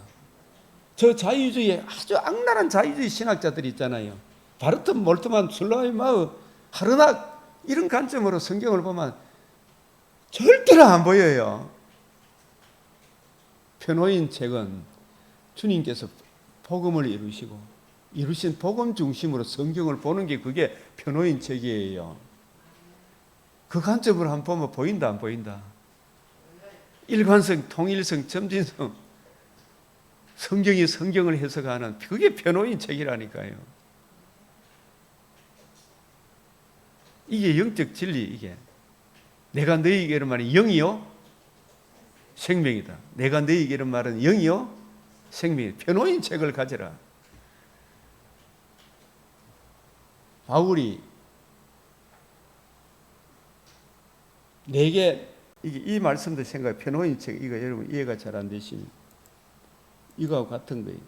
저 자유주의, 아주 악랄한 자유주의 신학자들이 있잖아요. 바르트, 몰트만, 술라이마우, 하르낙 이런 관점으로 성경을 보면 절대로 안 보여요. 펴놓인 책은 주님께서 복음을 이루신 복음 중심으로 성경을 보는 게 그게 펴놓인 책이에요. 그 관점으로 한번 보면 보인다, 안 보인다? 일관성, 통일성, 점진성, 성경이 성경을 해석하는 그게 펴놓인 책이라니까요. 이게 영적 진리, 이게. 내가 너희에게 이런 말은 영이요? 생명이다. 내가 너희에게 이런 말은 영이요? 생명이다. 펴놓인 책을 가져라. 바울이 내게 이 말씀도 생각해. 펴놓인 책, 이거 여러분 이해가 잘 안 되시면 이거하고 같은 거예요.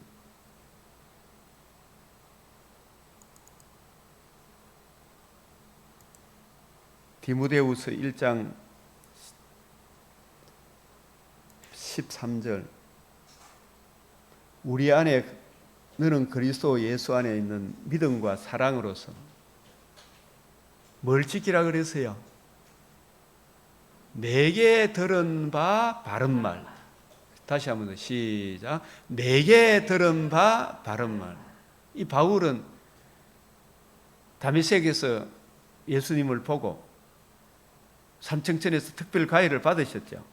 디모데후서 1장 13절 우리 안에 너는 그리스도 예수 안에 있는 믿음과 사랑으로서 뭘 지키라 그랬어요? 내게 들은 바 바른 말. 다시 한번 더 시작. 내게 들은 바 바른 말. 이 바울은 다메섹에서 예수님을 보고 삼층천에서 특별 가해를 받으셨죠.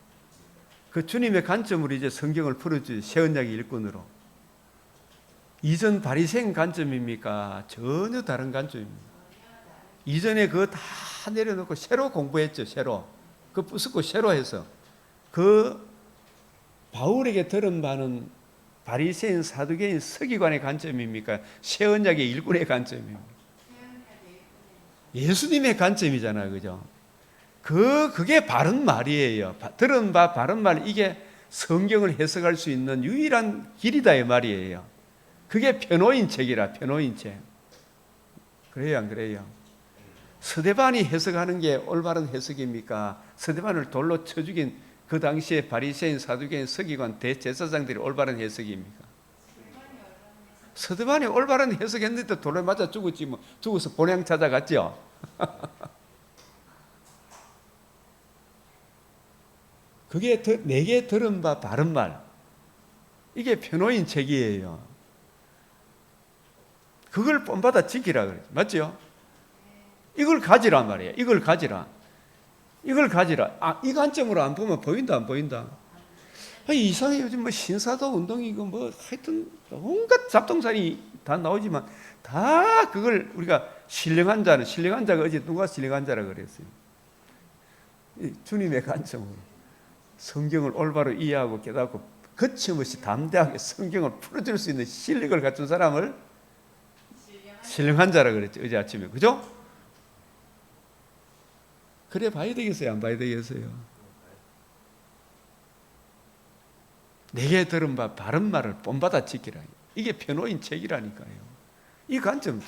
그 주님의 관점으로 이제 성경을 풀어주죠. 새언약의 일꾼으로. 이전 바리새인 관점입니까? 전혀 다른 관점입니다. 이전에 그거 다 내려놓고 새로 공부했죠. 새로. 그 부수고 새로 해서 그 바울에게 들은 바는 바리새인, 사두개인, 서기관의 관점입니까? 새언약의 일꾼의 관점입니다. 예수님의 관점이잖아요, 그죠? 그게 바른 말이에요. 들은 바 바른 말, 이게 성경을 해석할 수 있는 유일한 길이다 이 말이에요. 그게 변호인 책이라, 변호인 책. 그래요, 안 그래요? 스데반이 해석하는 게 올바른 해석입니까? 스데반을 돌로 쳐 죽인 그 당시에 바리새인, 사두개인, 서기관, 대제사장들이 올바른 해석입니까? 스데반이 올바른 해석했는데 돌에 맞아 죽었지, 뭐 죽어서 본향 찾아갔죠. 그게 내게 들은 바 바른 말, 이게 변호인 책이에요. 그걸 본받아 지키라 그랬죠. 맞죠? 이걸 가지란 말이에요. 이걸 가지라. 이걸 가지라. 아, 이 관점으로 안 보면 보인다, 안 보인다? 아니, 이상해. 요즘 뭐 신사도 운동이고 뭐 하여튼 온갖 잡동사니 다 나오지만 다 그걸 우리가 신령한 자가 어제 누가 신령한 자라 그랬어요? 주님의 관점으로 성경을 올바로 이해하고 깨닫고 거침없이 담대하게 성경을 풀어줄 수 있는 실력을 갖춘 사람을 신령한 자라 그랬죠. 어제 아침에. 그죠? 그래 봐야 되겠어요? 안 봐야 되겠어요? 내게 들은 바 바른 말을 본받아 지키라. 이게 변호인 책이라니까요. 이 관점,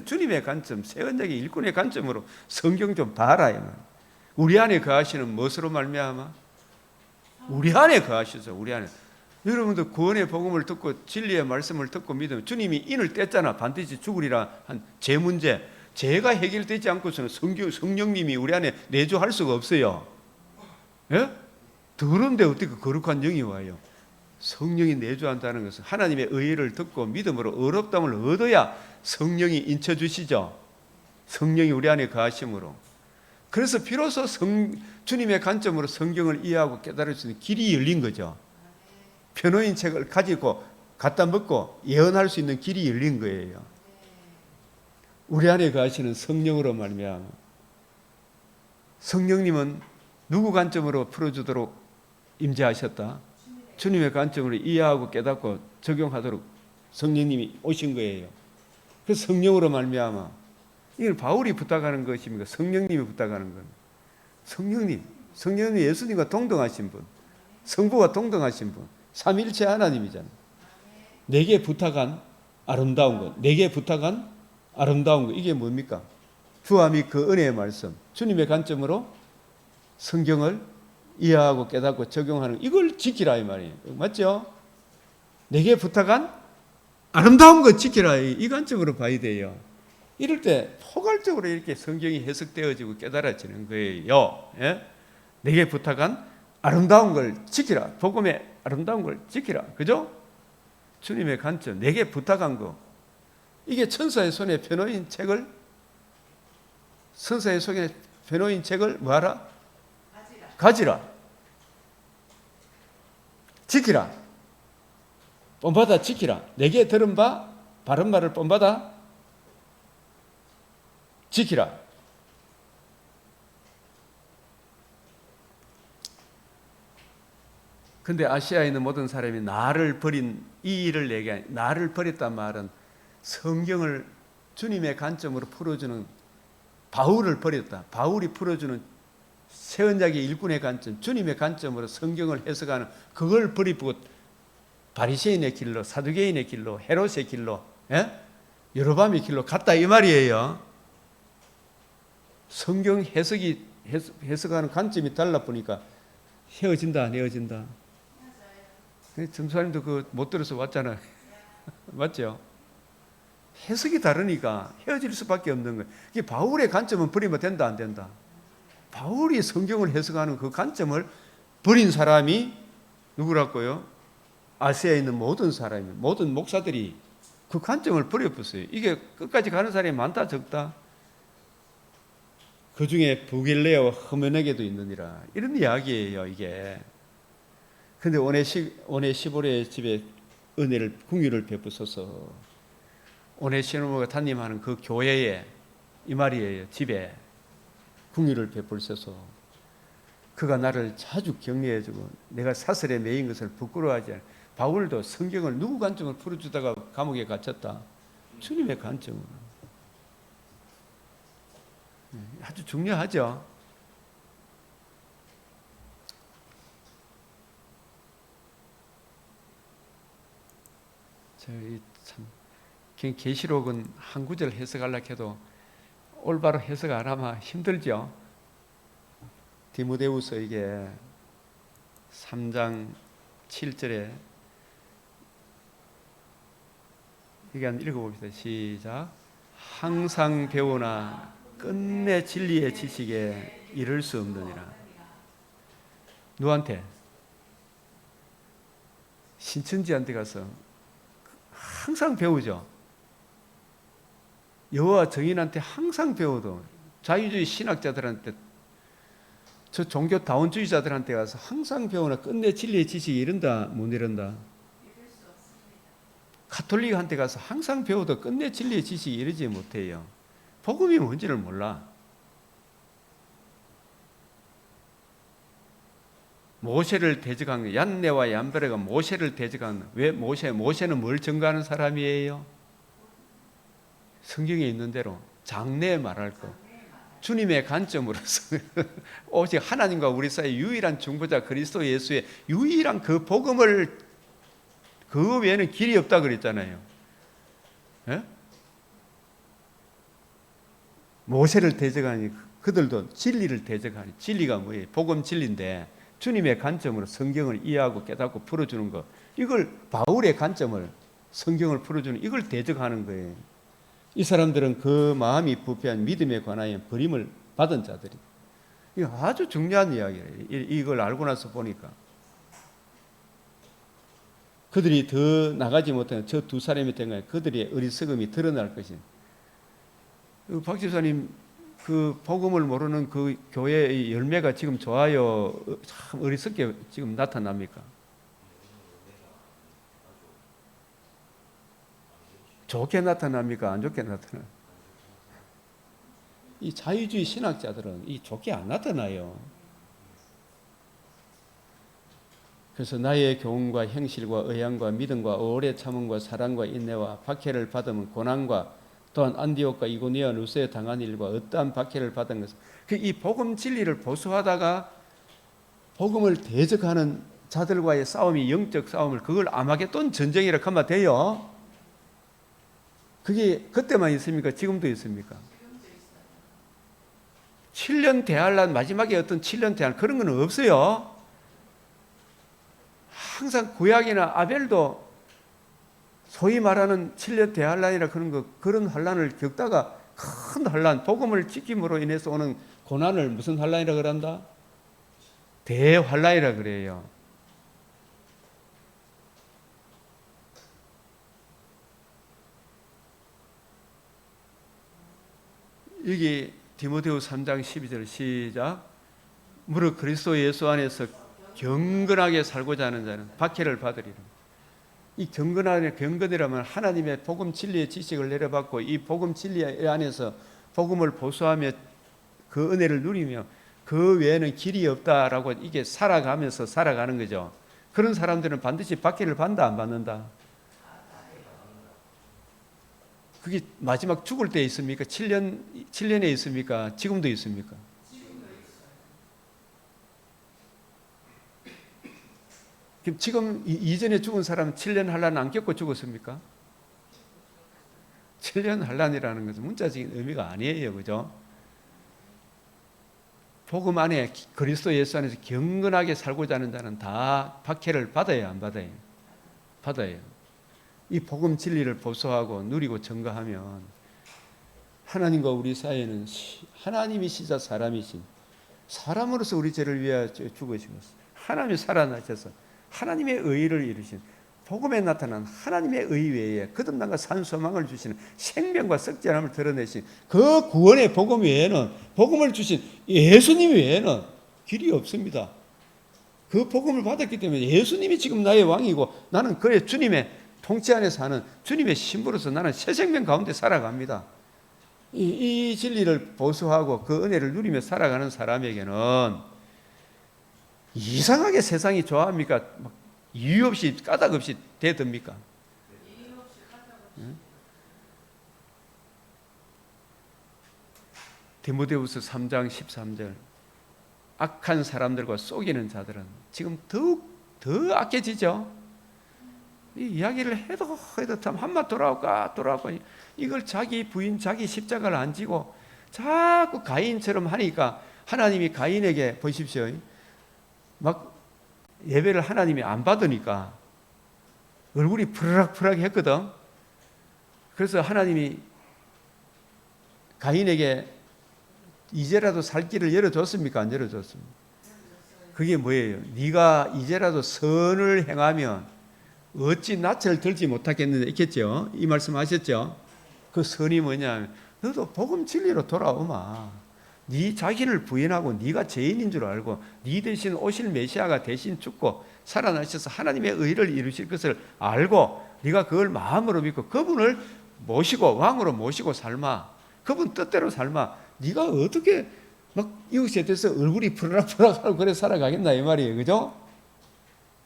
주님의 관점, 새언약의 일꾼의 관점으로 성경 좀 봐라. 우리 안에 거하시는 무엇으로 말미암아? 우리 안에 거하시죠. 우리 안에. 여러분들 구원의 복음을 듣고 진리의 말씀을 듣고 믿으면 주님이 인을 뗐잖아. 반드시 죽으리라 한 제 문제. 죄가 해결되지 않고서는 성령님이 우리 안에 내주할 수가 없어요. 예? 더러운데 어떻게 거룩한 영이 와요? 성령이 내주한다는 것은 하나님의 의를 듣고 믿음으로 의롭다함을 얻어야 성령이 인쳐주시죠. 성령이 우리 안에 거하심으로. 그래서 비로소 주님의 관점으로 성경을 이해하고 깨달을 수 있는 길이 열린 거죠. 변호인 책을 가지고 갖다 먹고 예언할 수 있는 길이 열린 거예요. 우리 안에 거하시는 성령으로 말미암아. 성령님은 누구 관점으로 풀어주도록 임재하셨다? 주님의 관점으로 이해하고 깨닫고 적용하도록 성령님이 오신 거예요. 그 성령으로 말미암아. 이건 바울이 부탁하는 것입니까? 성령님이 부탁하는 건. 성령님 예수님과 동등하신 분, 성부와 동등하신 분, 삼일체 하나님이잖아요. 내게 부탁한 아름다운 것, 내게 부탁한 아름다운 것, 이게 뭡니까? 주와 및 그 은혜의 말씀, 주님의 관점으로 성경을 이해하고 깨닫고 적용하는, 이걸 지키라 이 말이에요. 맞죠? 내게 부탁한 아름다운 것 지키라, 이 관점으로 봐야 돼요. 이럴 때 포괄적으로 이렇게 성경이 해석되어지고 깨달아지는 거예요. 예? 내게 부탁한 아름다운 걸 지키라. 복음의 아름다운 걸 지키라. 그죠? 주님의 관점, 내게 부탁한 거. 이게 천사의 손에 변호인 책을, 천사의 손에 변호인 책을 뭐하라? 가지라. 지키라. 본받아 지키라. 내게 들은 바 바른 말을 본받아 지키라. 근데 아시아에 있는 모든 사람이 나를 버린 이 일을 얘기하니, 나를 버렸단 말은 성경을 주님의 관점으로 풀어주는 바울을 버렸다. 바울이 풀어주는 새언약의 일꾼의 관점, 주님의 관점으로 성경을 해석하는 그걸 버리고 바리새인의 길로, 사두개인의 길로, 헤롯의 길로, 여로밤의 길로 갔다 이 말이에요. 성경 해석이 해석하는 관점이 달라 보니까 헤어진다, 안 헤어진다. 점수님도 그 못 들어서 왔잖아요. 맞죠? 해석이 다르니까 헤어질 수밖에 없는 거예요. 이게 바울의 관점은 버리면 된다, 안 된다? 바울이 성경을 해석하는 그 관점을 버린 사람이 누구라고요? 아시아에 있는 모든 사람이, 모든 목사들이 그 관점을 버려버렸어요. 이게 끝까지 가는 사람이 많다, 적다? 그 중에 부길레와 흐메네게도 있느니라. 이런 이야기예요, 이게. 근데 오네시보르의 집에 은혜를, 궁유를 베푸소서. 오네시모가 담임하는 그 교회에, 이 말이에요, 집에 궁유를 베풀소서. 그가 나를 자주 격려해주고 내가 사슬에 매인 것을 부끄러워하지 않아. 바울도 성경을 누구 관점을 풀어주다가 감옥에 갇혔다? 주님의 관점으로. 아주 중요하죠. 저희 참 계시록은 한 구절 해석하려고 해도 올바로 해석 안 하면 힘들죠. 디모데후서에게 3장 7절에 이게 한번 읽어봅시다. 시작. 항상 배우나 끝내 진리의 지식에 이를 수 없느니라. 누구한테? 신천지한테 가서 항상 배우죠. 여호와 정인한테 항상 배워도, 자유주의 신학자들한테, 저 종교 다원주의자들한테 가서 항상 배우나 끝내 진리의 지식이 이른다, 못 이른다? 가톨릭한테 가서 항상 배워도 끝내 진리의 지식이 이르지 못해요. 복음이 뭔지를 몰라. 모세를 대적한, 얀네와 얀베레가 모세를 대적한, 왜 모세는 뭘 증거하는 사람이에요? 성경에 있는 대로 장래에 말할 거, 주님의 관점으로서 오직 하나님과 우리 사이 유일한 중보자 그리스도 예수의 유일한 그 복음을, 그 외에는 길이 없다 그랬잖아요. 예? 모세를 대적하니 그들도 진리를 대적하니, 진리가 뭐예요? 복음 진리인데 주님의 관점으로 성경을 이해하고 깨닫고 풀어주는 것, 이걸 바울의 관점을, 성경을 풀어주는 이걸 대적하는 거예요. 이 사람들은 그 마음이 부패한 믿음에 관하여 버림을 받은 자들이. 이거 아주 중요한 이야기예요. 이걸 알고 나서 보니까 그들이 더 나가지 못한 저 두 사람이 된 거예요. 그들의 어리석음이 드러날 것입니다. 박 집사님, 그 복음을 모르는 그 교회의 열매가 지금 좋아요, 참 어리석게 지금 나타납니까? 좋게 나타납니까? 안 좋게 나타나요? 이 자유주의 신학자들은 이 좋게 안 나타나요. 그래서 나의 교훈과 형실과 의향과 믿음과 오래 참음과 사랑과 인내와 박해를 받으면 고난과 또한 안디옥과 이고니아 루스에 당한 일과 어떠한 박해를 받은 것은, 이 복음 진리를 보수하다가 복음을 대적하는 자들과의 싸움이, 영적 싸움을, 그걸 아마겟돈 전쟁이라고 하면 돼요. 그게 그때만 있습니까? 지금도 있습니까? 7년 대환란, 마지막에 어떤 7년 대환란, 그런 건 없어요. 항상 구약이나 아벨도 소위 말하는 7년 대환란이라 그런 거, 그런 환란을 겪다가 큰 환란, 복음을 지킴으로 인해서 오는 고난을 무슨 환란이라 그런다? 대환란이라 그래요. 여기 디모데후 3장 12절 시작. 무릇 그리스도 예수 안에서 경건하게 살고자 하는 자는 박해를 받으리라. 이 경건이라면 하나님의 복음 진리의 지식을 내려받고 이 복음 진리 안에서 복음을 보수하며 그 은혜를 누리며 그 외에는 길이 없다라고 이게 살아가면서 살아가는 거죠. 그런 사람들은 반드시 박해를 받는다, 안 받는다? 그게 마지막 죽을 때 있습니까? 7년에 있습니까? 지금도 있습니까? 그럼 지금 이전에 죽은 사람은 7년 환란 안 겪고 죽었습니까? 7년 환란이라는 것은 문자적인 의미가 아니에요. 그죠? 복음 안에 그리스도 예수 안에서 경건하게 살고자 하는 자는 다 박해를 받아야 안 받아요? 받아요. 이 복음 진리를 보소하고 누리고 증거하면 하나님과 우리 사이에는 하나님이시자 사람이신 사람으로서 우리 죄를 위하여 죽으시면서 하나님이 살아나셔서 하나님의 의를 이루신 복음에 나타난 하나님의 의 외에 거듭남과 산소망을 주시는 생명과 썩지 않음을 드러내신 그 구원의 복음 외에는 복음을 주신 예수님 외에는 길이 없습니다. 그 복음을 받았기 때문에 예수님이 지금 나의 왕이고 나는 그의 주님의 통치 안에 사는 주님의 신부로서 나는 새 생명 가운데 살아갑니다. 이 진리를 보수하고 그 은혜를 누리며 살아가는 사람에게는 이상하게 세상이 좋아합니까? 이유 없이 까닭 없이 대듭니까? 디모데후서 3장 13절 악한 사람들과 속이는 자들은 지금 더 악해지죠. 이 이야기를 해도 참 한마 돌아올까 이걸 자기 부인 자기 십자가를 안 지고 자꾸 가인처럼 하니까 하나님이 가인에게 보십시오. 막 예배를 하나님이 안 받으니까 얼굴이 푸르락푸르락 했거든. 그래서 하나님이 가인에게 이제라도 살 길을 열어줬습니까? 안 열어줬습니까? 그게 뭐예요? 네가 이제라도 선을 행하면 어찌 낯을 들지 못하겠느냐 있겠죠? 이 말씀 하셨죠? 그 선이 뭐냐면 너도 복음 진리로 돌아오마. 네 자신을 부인하고 네가 죄인인 줄 알고 네 대신 오실 메시아가 대신 죽고 살아나셔서 하나님의 의를 이루실 것을 알고 네가 그걸 마음으로 믿고 그분을 모시고 왕으로 모시고 삶아. 그분 뜻대로 삶아. 네가 어떻게 막 이웃에 대해서 얼굴이 푸르락푸르락하고 그래 살아가겠나 이 말이에요. 그죠?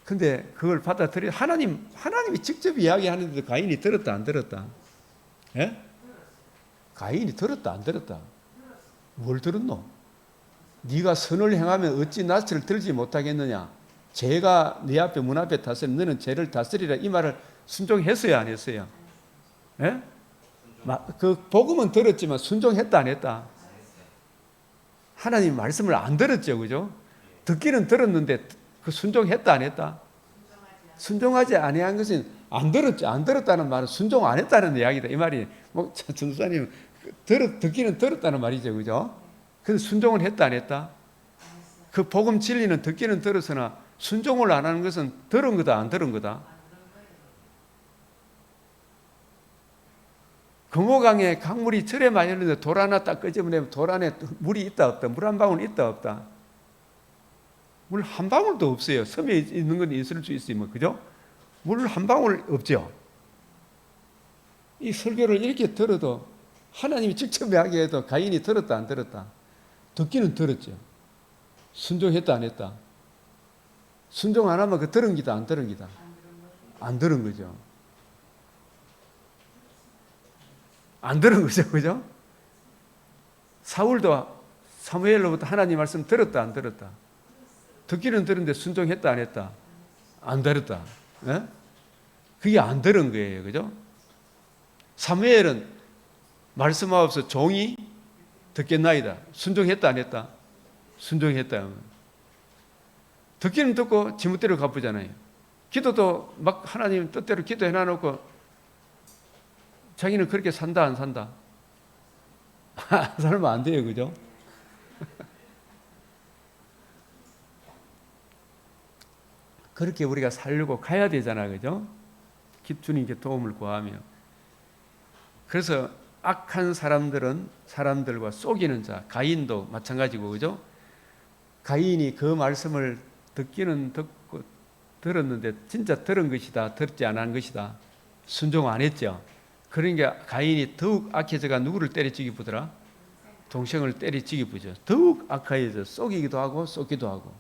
근데 그걸 받아들여 하나님이 직접 이야기하는데도 가인이 들었다 안 들었다? 예? 가인이 들었다 안 들었다? 뭘 들었노? 네가 선을 행하면 어찌 낯을 들지 못하겠느냐? 죄가 네 앞에 문 앞에 다스리면 너는 죄를 다스리라 이 말을 순종했어요 안 했어요? 예? 그 복음은 들었지만 순종했다 안 했다? 하나님 말씀을 안 들었죠, 그죠? 듣기는 들었는데 그 순종했다 안 했다? 순종하지 아니한 것은 안 들었죠. 안 들었다는 말은 순종 안 했다는 이야기다 이 말이. 뭐 전도사님 듣기는 들었다는 말이죠, 그죠? 그래서 순종을 했다 안 했다? 그 복음 진리는 듣기는 들었으나 순종을 안 하는 것은 들은 거다 안 들은 거다? 금호강에 강물이 절에 많이 흐르는데 돌 하나 딱 끄집어내면 돌 안에 물이 있다 없다? 물 한 방울 있다 없다? 물 한 방울도 없어요. 섬에 있는 건 있을 수 있으면, 그죠? 물 한 방울 없죠. 이 설교를 이렇게 들어도 하나님이 직접 이야기해도 가인이 들었다 안 들었다? 듣기는 들었죠. 순종했다 안 했다? 순종 안 하면 그 들은 기다 안 들은 기다? 안 들은 거죠. 안 들은 거죠, 그죠? 사울도 사무엘로부터 하나님 말씀 들었다 안 들었다? 듣기는 들었는데 순종했다 안 했다? 안 들었다. 예? 그게 안 들은 거예요, 그죠? 사무엘은 말씀하옵소 종이 듣겠나이다. 순종했다 안 했다? 순종했다. 듣기는 듣고 지멋대로 갚으잖아요. 기도도 막 하나님 뜻대로 기도해 놔놓고 자기는 그렇게 산다 안 산다? 살면 안 돼요, 그죠? 그렇게 우리가 살려고 가야 되잖아, 그죠? 주님께 도움을 구하며. 그래서 악한 사람들은 사람들과 속이는 자, 가인도 마찬가지고, 그죠? 가인이 그 말씀을 듣기는 듣고 들었는데 진짜 들은 것이다, 듣지 않은 것이다. 순종 안 했죠. 그러니까 가인이 더욱 악해져가 누구를 때려치기 부더라? 동생을 때려치기 부죠. 더욱 악해져 속이기도 하고 쏟기도 하고.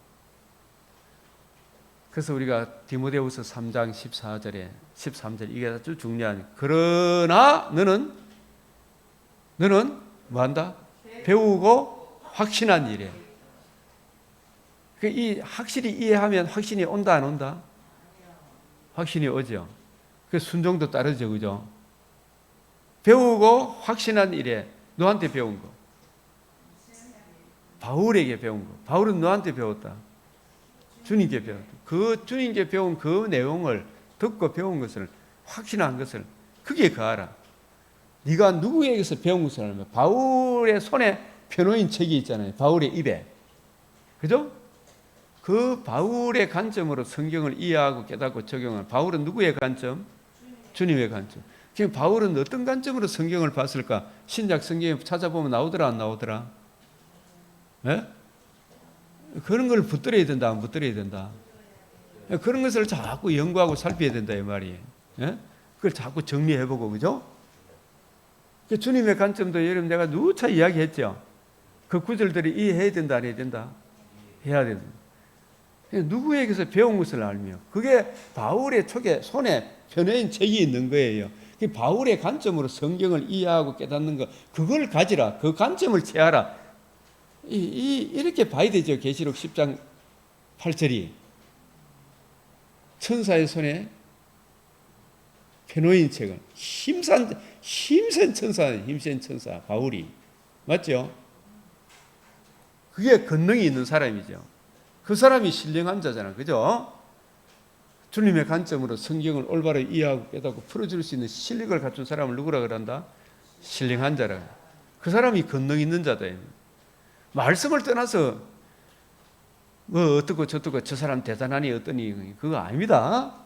그래서 우리가 디모데후서 3장 13절 이게 아주 중요한. 그러나 너는 뭐한다? 배우고 확신한 일에. 이 확실히 이해하면 확신이 온다 안 온다? 확신이 오죠. 그 순종도 따르죠, 그죠? 배우고 확신한 일에 너한테 배운 거. 바울에게 배운 거. 바울은 너한테 배웠다. 주님께 배웠다. 그 주님께 배운 그 내용을 듣고 배운 것을 확신한 것을 그게 거하라. 네가 누구에게서 배운 것을 알면 바울의 손에 변호인 책이 있잖아요. 바울의 입에. 그죠? 그 바울의 관점으로 성경을 이해하고 깨닫고 적용한 바울은 누구의 관점? 주님의 관점. 그럼 바울은 어떤 관점으로 성경을 봤을까? 신약 성경에 찾아보면 나오더라 안 나오더라? 예? 그런 걸 붙들어야 된다 안 붙들어야 된다? 그런 것을 자꾸 연구하고 살펴야 된다 이 말이에요. 예? 그걸 자꾸 정리해보고 그죠? 주님의 관점도 여러분 내가 누차 이야기했죠. 그 구절들이 이해해야 된다 안 해야 된다? 해야 된다. 누구에게서 배운 것을 알며 그게 바울의 손에 변호인 책이 있는 거예요. 바울의 관점으로 성경을 이해하고 깨닫는 것 그걸 가지라. 그 관점을 취하라. 이렇게 봐야 되죠. 계시록 10장 8절이 천사의 손에 변호인 책을 힘센 천사 바울이 맞죠? 그게 권능이 있는 사람이죠. 그 사람이 신령한 자잖아. 그죠? 주님의 관점으로 성경을 올바로 이해하고 깨닫고 풀어줄 수 있는 실력을 갖춘 사람을 누구라 그런다? 신령한 자라. 그 사람이 권능 있는 자다. 말씀을 떠나서 뭐 어떻고 저떻고 저 사람 대단하니 어떠니 그거 아닙니다.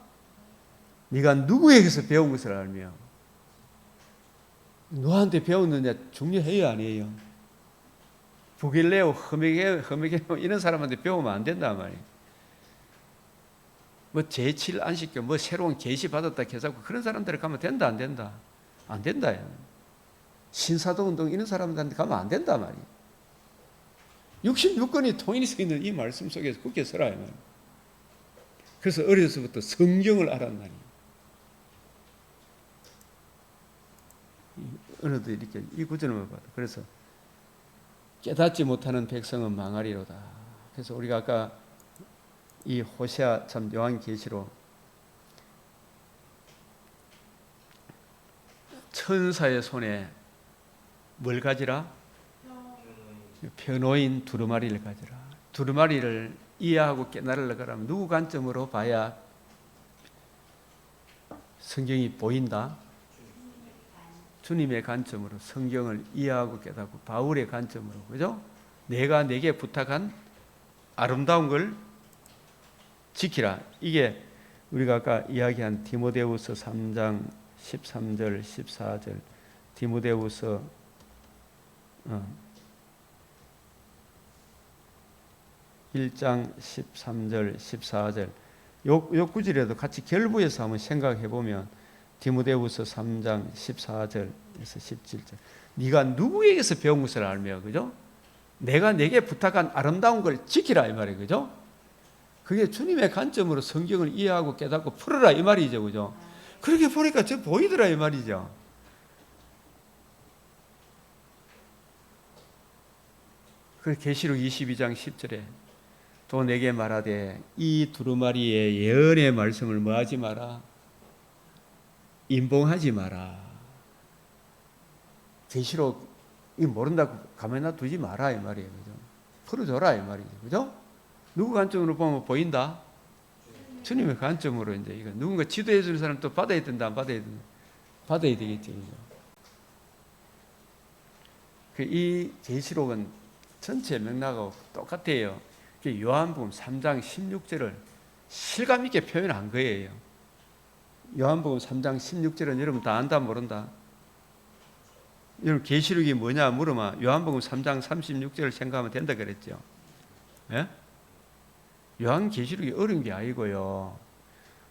네가 누구에게서 배운 것을 알며 너한테 배웠느냐 중요해요 아니에요? 부길레오 허메게오 이런 사람한테 배우면 안 된단 말이에요. 뭐 제7 안식교 뭐 새로운 계시 받았다 해서 그런 사람들에 가면 된다 안 된다? 안 된다. 신사도 운동 이런 사람들한테 가면 안 된단 말이에요. 66권이 통일이 서 있는 이 말씀 속에서 굳게 서라. 그래서 어려서부터 성경을 알았나니. 어느덧 이렇게 이 구절을 봐도 그래서 깨닫지 못하는 백성은 망하리로다. 그래서 우리가 아까 이 호세아 참 요한계시록 천사의 손에 뭘 가지라? 변호인 두루마리를 가지라. 두루마리를 이해하고 깨달으려고 하면 누구 관점으로 봐야 성경이 보인다? 주님의 관점으로 성경을 이해하고 깨닫고 바울의 관점으로 그죠? 내가 내게 부탁한 아름다운 걸 지키라. 이게 우리가 아까 이야기한 디모데후서 3장 13절 14절 디모데후서 1장 13절 14절 요 구절에도 같이 결부해서 한번 생각해 보면 디모데후서 3장 14절에서 17절 네가 누구에게서 배운 것을 알며 그죠? 내가 내게 부탁한 아름다운 걸 지키라 이 말이에요. 그죠? 그게 주님의 관점으로 성경을 이해하고 깨닫고 풀어라 이 말이죠. 그죠? 그렇게 보니까 저 보이더라 이 말이죠. 그 계시록 22장 10절에 또 내게 말하되 이 두루마리의 예언의 말씀을 뭐하지 마라? 임봉하지 마라. 계시록 이 모른다고 가만히 두지 마라 이 말이에요. 그죠? 풀어줘라 이 말이죠. 그죠? 누구 관점으로 보면 보인다? 주님의 관점으로 이제 이거 누군가 지도해 주는 사람 또 받아야 된다 안 받아야 된다? 받아야 되겠죠. 그죠? 이 계시록은 전체 맥락하고 똑같아요. 요한복음 3장 16절을 실감 있게 표현한 거예요. 요한복음 3장 16절은 여러분 다 안다 모른다? 여러분 계시록이 뭐냐 물으면 요한복음 3장 36절을 생각하면 된다 그랬죠. 예? 요한 계시록이 어려운 게 아니고요.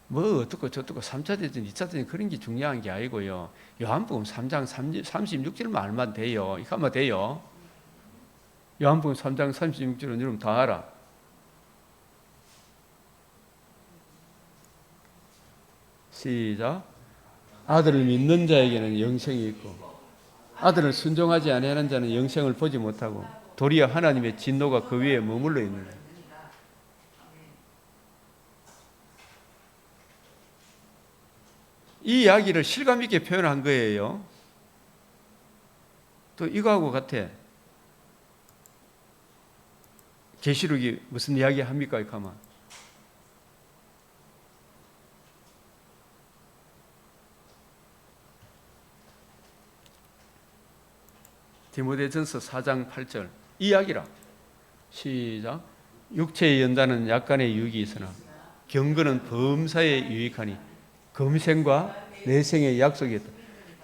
뭐 어떻고 저떻고 3차 대전, 2차 대전 그런 게 중요한 게 아니고요. 요한복음 3장 36절만 알면 돼요. 이거 하면 돼요. 요한복음 3장 36절은 여러분 다 알아. 시작. 아들을 믿는 자에게는 영생이 있고 아들을 순종하지 아니하는 자는 영생을 보지 못하고 도리어 하나님의 진노가 그 위에 머물러 있는 거예요. 이 이야기를 실감 있게 표현한 거예요. 또 이거하고 같아. 계시록이 무슨 이야기 합니까? 이렇게 하면 디모데전서 4장 8절 이야기라. 시작. 육체의 연단은 약간의 유익이 있으나 경건은 범사에 유익하니 금생과 내생의 약속이 있다.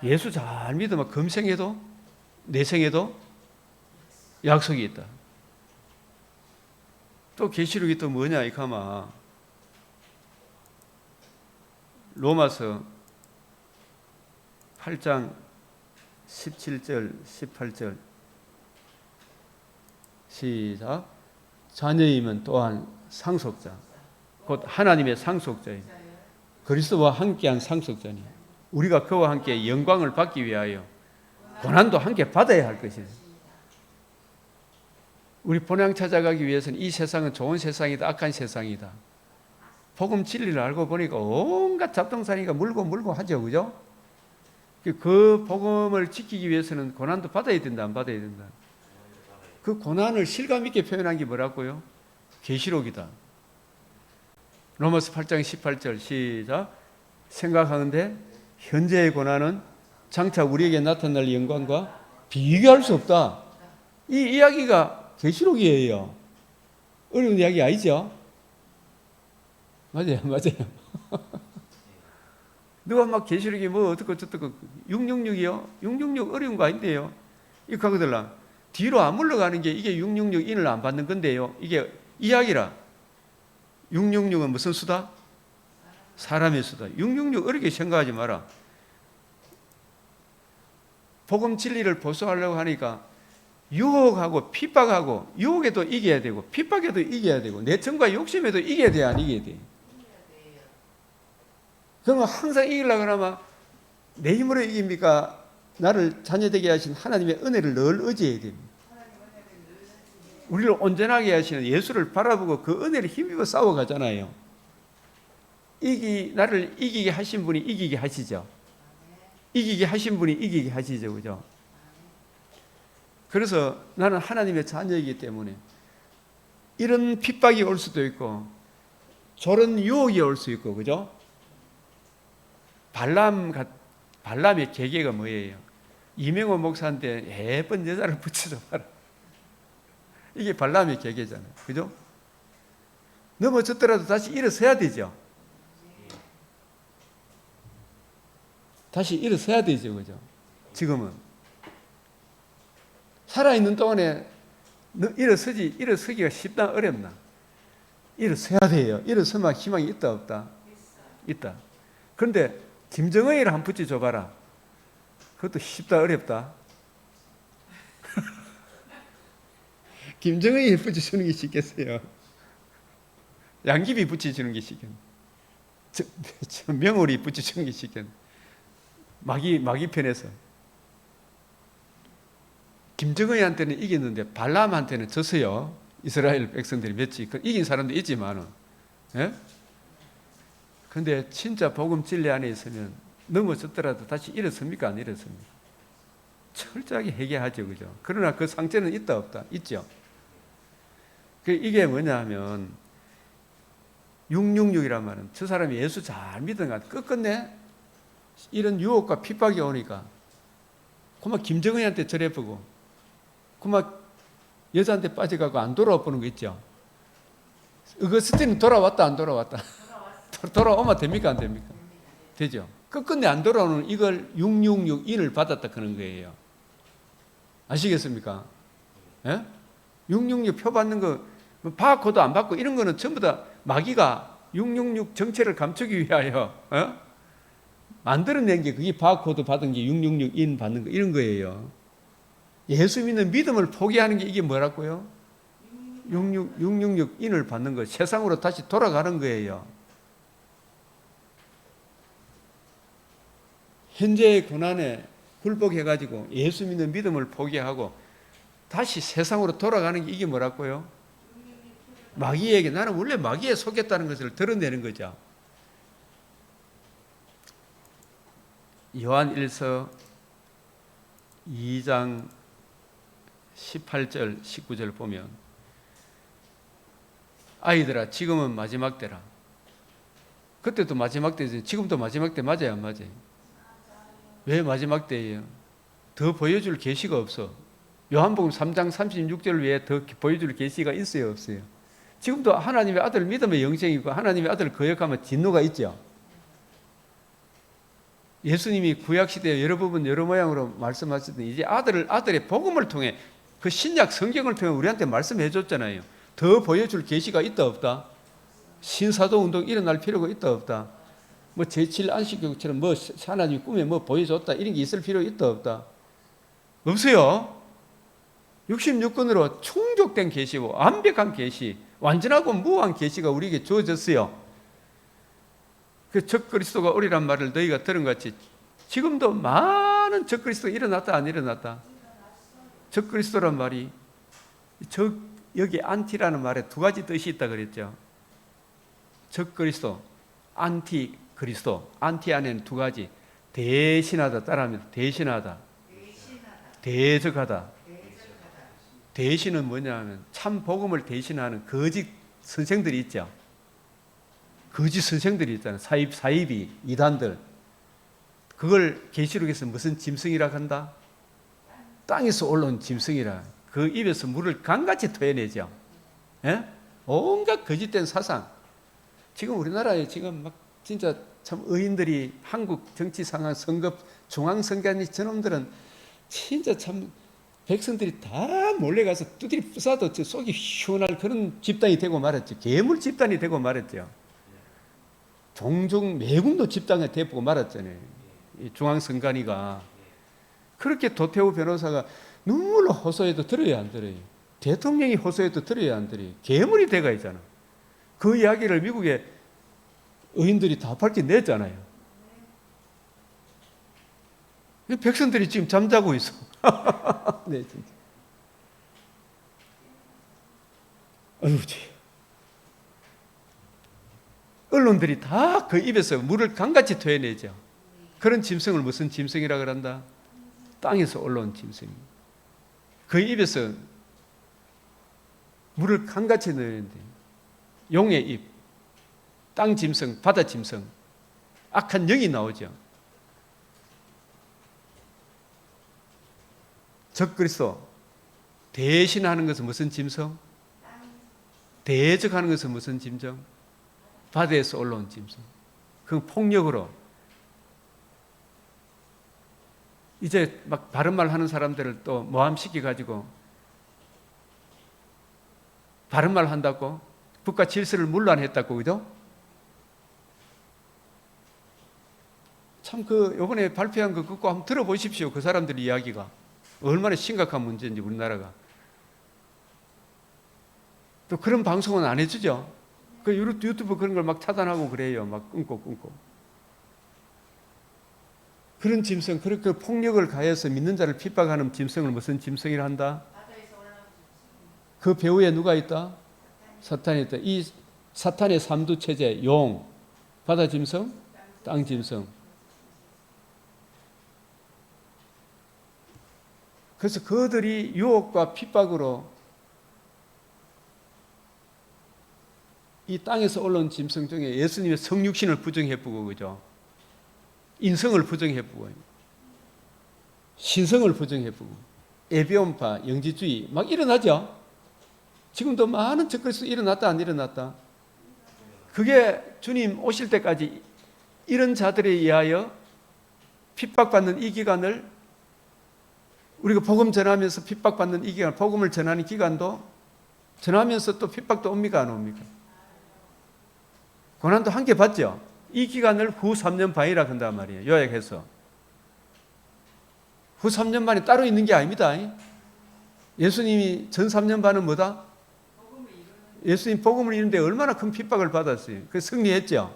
예수 잘 믿으면 금생에도 내생에도 약속이 있다. 또 계시록이 또 뭐냐 이 가마 로마서 8장 17절 18절 시작. 자녀이면 또한 상속자 곧 하나님의 상속자임 그리스도와 함께한 상속자니 우리가 그와 함께 영광을 받기 위하여 고난도 함께 받아야 할 것이다. 우리 본향 찾아가기 위해서는 이 세상은 좋은 세상이다 악한 세상이다. 복음 진리를 알고 보니까 온갖 잡동사니가 물고 하죠. 그죠? 그 복음을 지키기 위해서는 고난도 받아야 된다 안 받아야 된다. 그 고난을 실감 있게 표현한 게 뭐라고요? 계시록이다. 로마서 8장 18절 시작. 생각하는데 현재의 고난은 장차 우리에게 나타날 영광과 비교할 수 없다. 이 이야기가 계시록이에요. 어려운 이야기 아니죠? 맞아요. 누가 막 계시록이 뭐 어떻고 저떻고 666이요? 666 어려운 거 아닌데요. 이 가거들라 뒤로 안 물러가는 게 이게 666 인을 안 받는 건데요. 이게 이야기라. 666은 무슨 수다? 사람의 수다. 666 어렵게 생각하지 마라. 복음 진리를 보수하려고 하니까 유혹하고 핍박하고 유혹에도 이겨야 되고 핍박에도 이겨야 되고 내청과 욕심에도 이겨야 돼 안 이겨야 돼? 그러면 항상 이기려고 하면 내 힘으로 이깁니까? 나를 자녀되게 하신 하나님의 은혜를 늘 의지해야 됩니다. 우리를 온전하게 하시는 예수를 바라보고 그 은혜를 힘입어 싸워가잖아요. 나를 이기게 하신 분이 이기게 하시죠. 이기게 하신 분이 이기게 하시죠. 그죠? 그래서 나는 하나님의 자녀이기 때문에 이런 핍박이 올 수도 있고 저런 유혹이 올 수 있고 그죠? 발람의 계계가 뭐예요? 이명호 목사한테 예쁜 여자를 붙여줘 봐라. 이게 발람의 계계잖아요. 그죠? 넘어졌더라도 다시 일어서야 되죠. 다시 일어서야 되죠. 그죠? 지금은. 살아있는 동안에 일어서기가 쉽나 어렵나? 일어서야 돼요. 일어서면 희망이 있다 없다? 있다. 그런데 김정은이를 한 붙여줘 봐라. 그것도 쉽다 어렵다? 김정은이 붙여주는 게 쉽겠어요? 양귀비 붙여주는 게 쉽겠네. 명월이 붙여주는 게 쉽겠네. 마귀 편에서. 김정은이한테는 이겼는데 발람한테는 졌어요. 이스라엘 백성들이 몇지 이긴 사람도 있지만은. 예? 근데 진짜 복음 진리 안에 있으면 넘어졌더라도 다시 일어섭니까? 안 일어섭니까? 철저하게 회개하죠. 그죠? 그러나 그 상처는 있다 없다? 있죠. 이게 뭐냐 하면 666이란 말은 저 사람이 예수 잘 믿은가 끝끝내 이런 유혹과 핍박이 오니까 그만 김정은이한테 절해보고 그만 여자한테 빠져가고 안 돌아와 보는 거 있죠. 어거스틴은 돌아왔다 안 돌아왔다? 돌아오면 됩니까 안 됩니까? 되죠. 끝끝내 안 돌아오는 이걸 666인을 받았다 그런 거예요. 아시겠습니까? 예? 666 표 받는 거 받고도 안 받고 이런 거는 전부 다 마귀가 666 정체를 감추기 위하여 만들어낸 게 그게 바코드 받은 게 666인 받는 거 이런 거예요. 예수 믿는 믿음을 포기하는 게 이게 뭐라고요? 666인을 받는 거 세상으로 다시 돌아가는 거예요. 현재의 고난에 굴복해가지고 예수 믿는 믿음을 포기하고 다시 세상으로 돌아가는 게 이게 뭐라고요? 마귀에게 나는 원래 마귀에 속했다는 것을 드러내는 거죠. 요한 1서 2장 18절 19절 보면 아이들아, 지금은 마지막 때라. 그때도 마지막 때지. 지금도 마지막 때 맞아요, 안 맞아요? 왜 마지막 때예요? 더 보여줄 계시가 없어. 요한복음 3장 36절 외에 더 보여줄 계시가 있어요, 없어요? 지금도 하나님의 아들 믿으면 영생이고 하나님의 아들 거역하면 진노가 있죠. 예수님이 구약시대에 여러 부분 여러 모양으로 말씀하셨더니 이제 아들의 복음을 통해 그 신약 성경을 통해 우리한테 말씀해 줬잖아요. 더 보여줄 계시가 있다 없다? 신사도 운동 일어날 필요가 있다 없다? 뭐 제7 안식교처럼 뭐 하나님 꿈에 뭐 보여줬다 이런 게 있을 필요 있다 없다? 없어요. 66권으로 충족된 계시고 완벽한 계시, 완전하고 무한 계시가 우리에게 주어졌어요. 그 적그리스도가 오리란 말을 너희가 들은 것 같이 지금도 많은 적그리스도가 일어났다 안 일어났다? 적그리스도란 말이 여기 안티라는 말에 두 가지 뜻이 있다 그랬죠. 적그리스도, 안티그리스도. 안티 안에는 두 가지. 대신하다 따라합니다. 대신하다. 대적하다. 대신은 뭐냐면 참 복음을 대신하는 거짓 선생들이 있죠. 거짓 선생들이 있잖아요. 사이비, 이단들. 그걸 계시록에서 무슨 짐승이라 한다? 땅에서 올라온 짐승이라. 그 입에서 물을 강같이 토해내죠. 예? 온갖 거짓된 사상. 지금 우리나라에 지금 막 진짜 참 의인들이 한국 정치 상황 선거 중앙선관위 저놈들은 진짜 참 백성들이 다 몰려가서 두드리 부숴도 저 속이 시원할 그런 집단이 되고 말았죠. 괴물 집단이 되고 말았죠. 종종 매국노 집단이 되고 말았잖아요. 이 중앙선관위가. 그렇게 도태우 변호사가 눈물로 호소해도 들어야 안 들어요? 대통령이 호소해도 들어야 안 들어요? 괴물이 돼가 있잖아. 그 이야기를 미국의 의인들이 다 밝혀냈잖아요. 백성들이 지금 잠자고 있어. 네, 진짜. 언론들이 다 그 입에서 물을 강같이 토해내죠. 그런 짐승을 무슨 짐승이라 그런다? 땅에서 올라온 짐승. 그 입에서 물을 강같이 넣는데 용의 입, 땅 짐승, 바다 짐승, 악한 영이 나오죠. 적그리스도 대신하는 것은 무슨 짐승? 대적하는 것은 무슨 짐승? 바다에서 올라온 짐승. 그 폭력으로 이제 막 바른 말 하는 사람들을 또 모함시켜 가지고 바른 말 한다고 국가 질서를 문란했다고, 그죠? 참 요번에 발표한 거 그거 한번 들어보십시오. 그 사람들 이야기가 얼마나 심각한 문제인지 우리나라가. 또 그런 방송은 안 해주죠. 그 유튜브 그런 걸 막 차단하고 그래요. 막 끊고. 그런 짐승, 그렇게 폭력을 가해서 믿는 자를 핍박하는 짐승을 무슨 짐승이라 한다? 그 배후에 누가 있다? 사탄이 있다. 이 사탄의 삼두 체제, 용, 바다 짐승, 땅 짐승. 그래서 그들이 유혹과 핍박으로 이 땅에서 올라온 짐승 중에 예수님의 성육신을 부정해보고, 그죠? 인성을 부정해보고, 신성을 부정해보고, 에비온파, 영지주의 막 일어나죠? 지금도 많은 적그리스도 일어났다 안 일어났다? 그게 주님 오실 때까지 이런 자들에 의하여 핍박받는 이 기간을, 우리가 복음 전하면서 핍박받는 이 기간, 복음을 전하는 기간도 전하면서 또 핍박도 옵니까 안 옵니까? 고난도 함께 받죠? 이 기간을 후 3년 반이라 한단 말이에요. 요약해서. 후 3년 반이 따로 있는 게 아닙니다. 예수님이 전 3년 반은 뭐다? 예수님 복음을 이루는데 얼마나 큰 핍박을 받았어요. 그 승리했죠.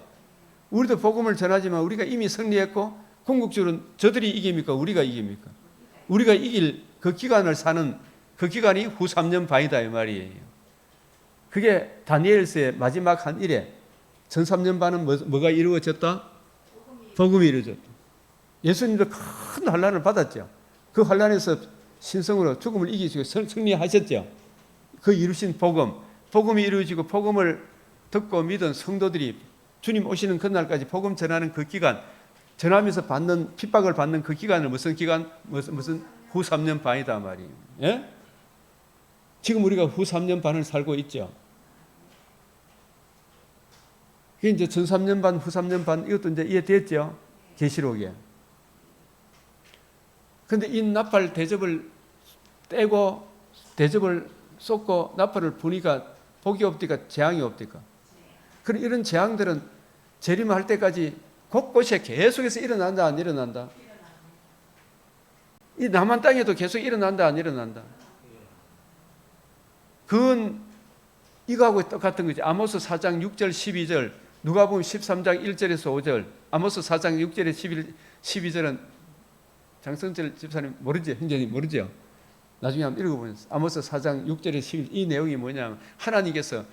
우리도 복음을 전하지만 우리가 이미 승리했고, 궁극적으로 저들이 이깁니까? 우리가 이깁니까? 우리가 이길 그 기간을 사는 그 기간이 후 3년 반이다 이 말이에요. 그게 다니엘서의 마지막 한 일에 전 3년 반은 뭐가 이루어졌다? 복음이 이루어졌다. 예수님도 큰 환난을 받았죠. 그 환난에서 신성으로 죽음을 이기시고 승리하셨죠. 그 이루신 복음, 복음이 이루어지고 복음을 듣고 믿은 성도들이 주님 오시는 그날까지 복음 전하는 그 기간, 전하면서 받는 핍박을 받는 그 기간을 무슨 기간? 무슨 후 3년 반이다 말이에요. 예? 지금 우리가 후 3년 반을 살고 있죠. 그게 이제 전 3년 반, 후 3년 반 이것도 이제 이해됐죠. 계시록에. 근데 이 나팔 대접을 떼고 대접을 쏟고 나팔을 부니까 복이 없디까 재앙이 없디까. 그런 이런 재앙들은 재림할 때까지 곳곳에 계속해서 일어난다 안 일어난다. 이 남한 땅에도 계속 일어난다 안 일어난다. 그건 이거하고 똑같은 거지. 아모스 4장 6절 12절, 누가복음 13장 1절에서 5절, 아모스 4장 6절에 12절은 장성철 집사님 모르죠? 현재님 모르죠? 나중에 한번 읽어보세요. 아모스 4장 6절에 11절 이 내용이 뭐냐면 하나님께서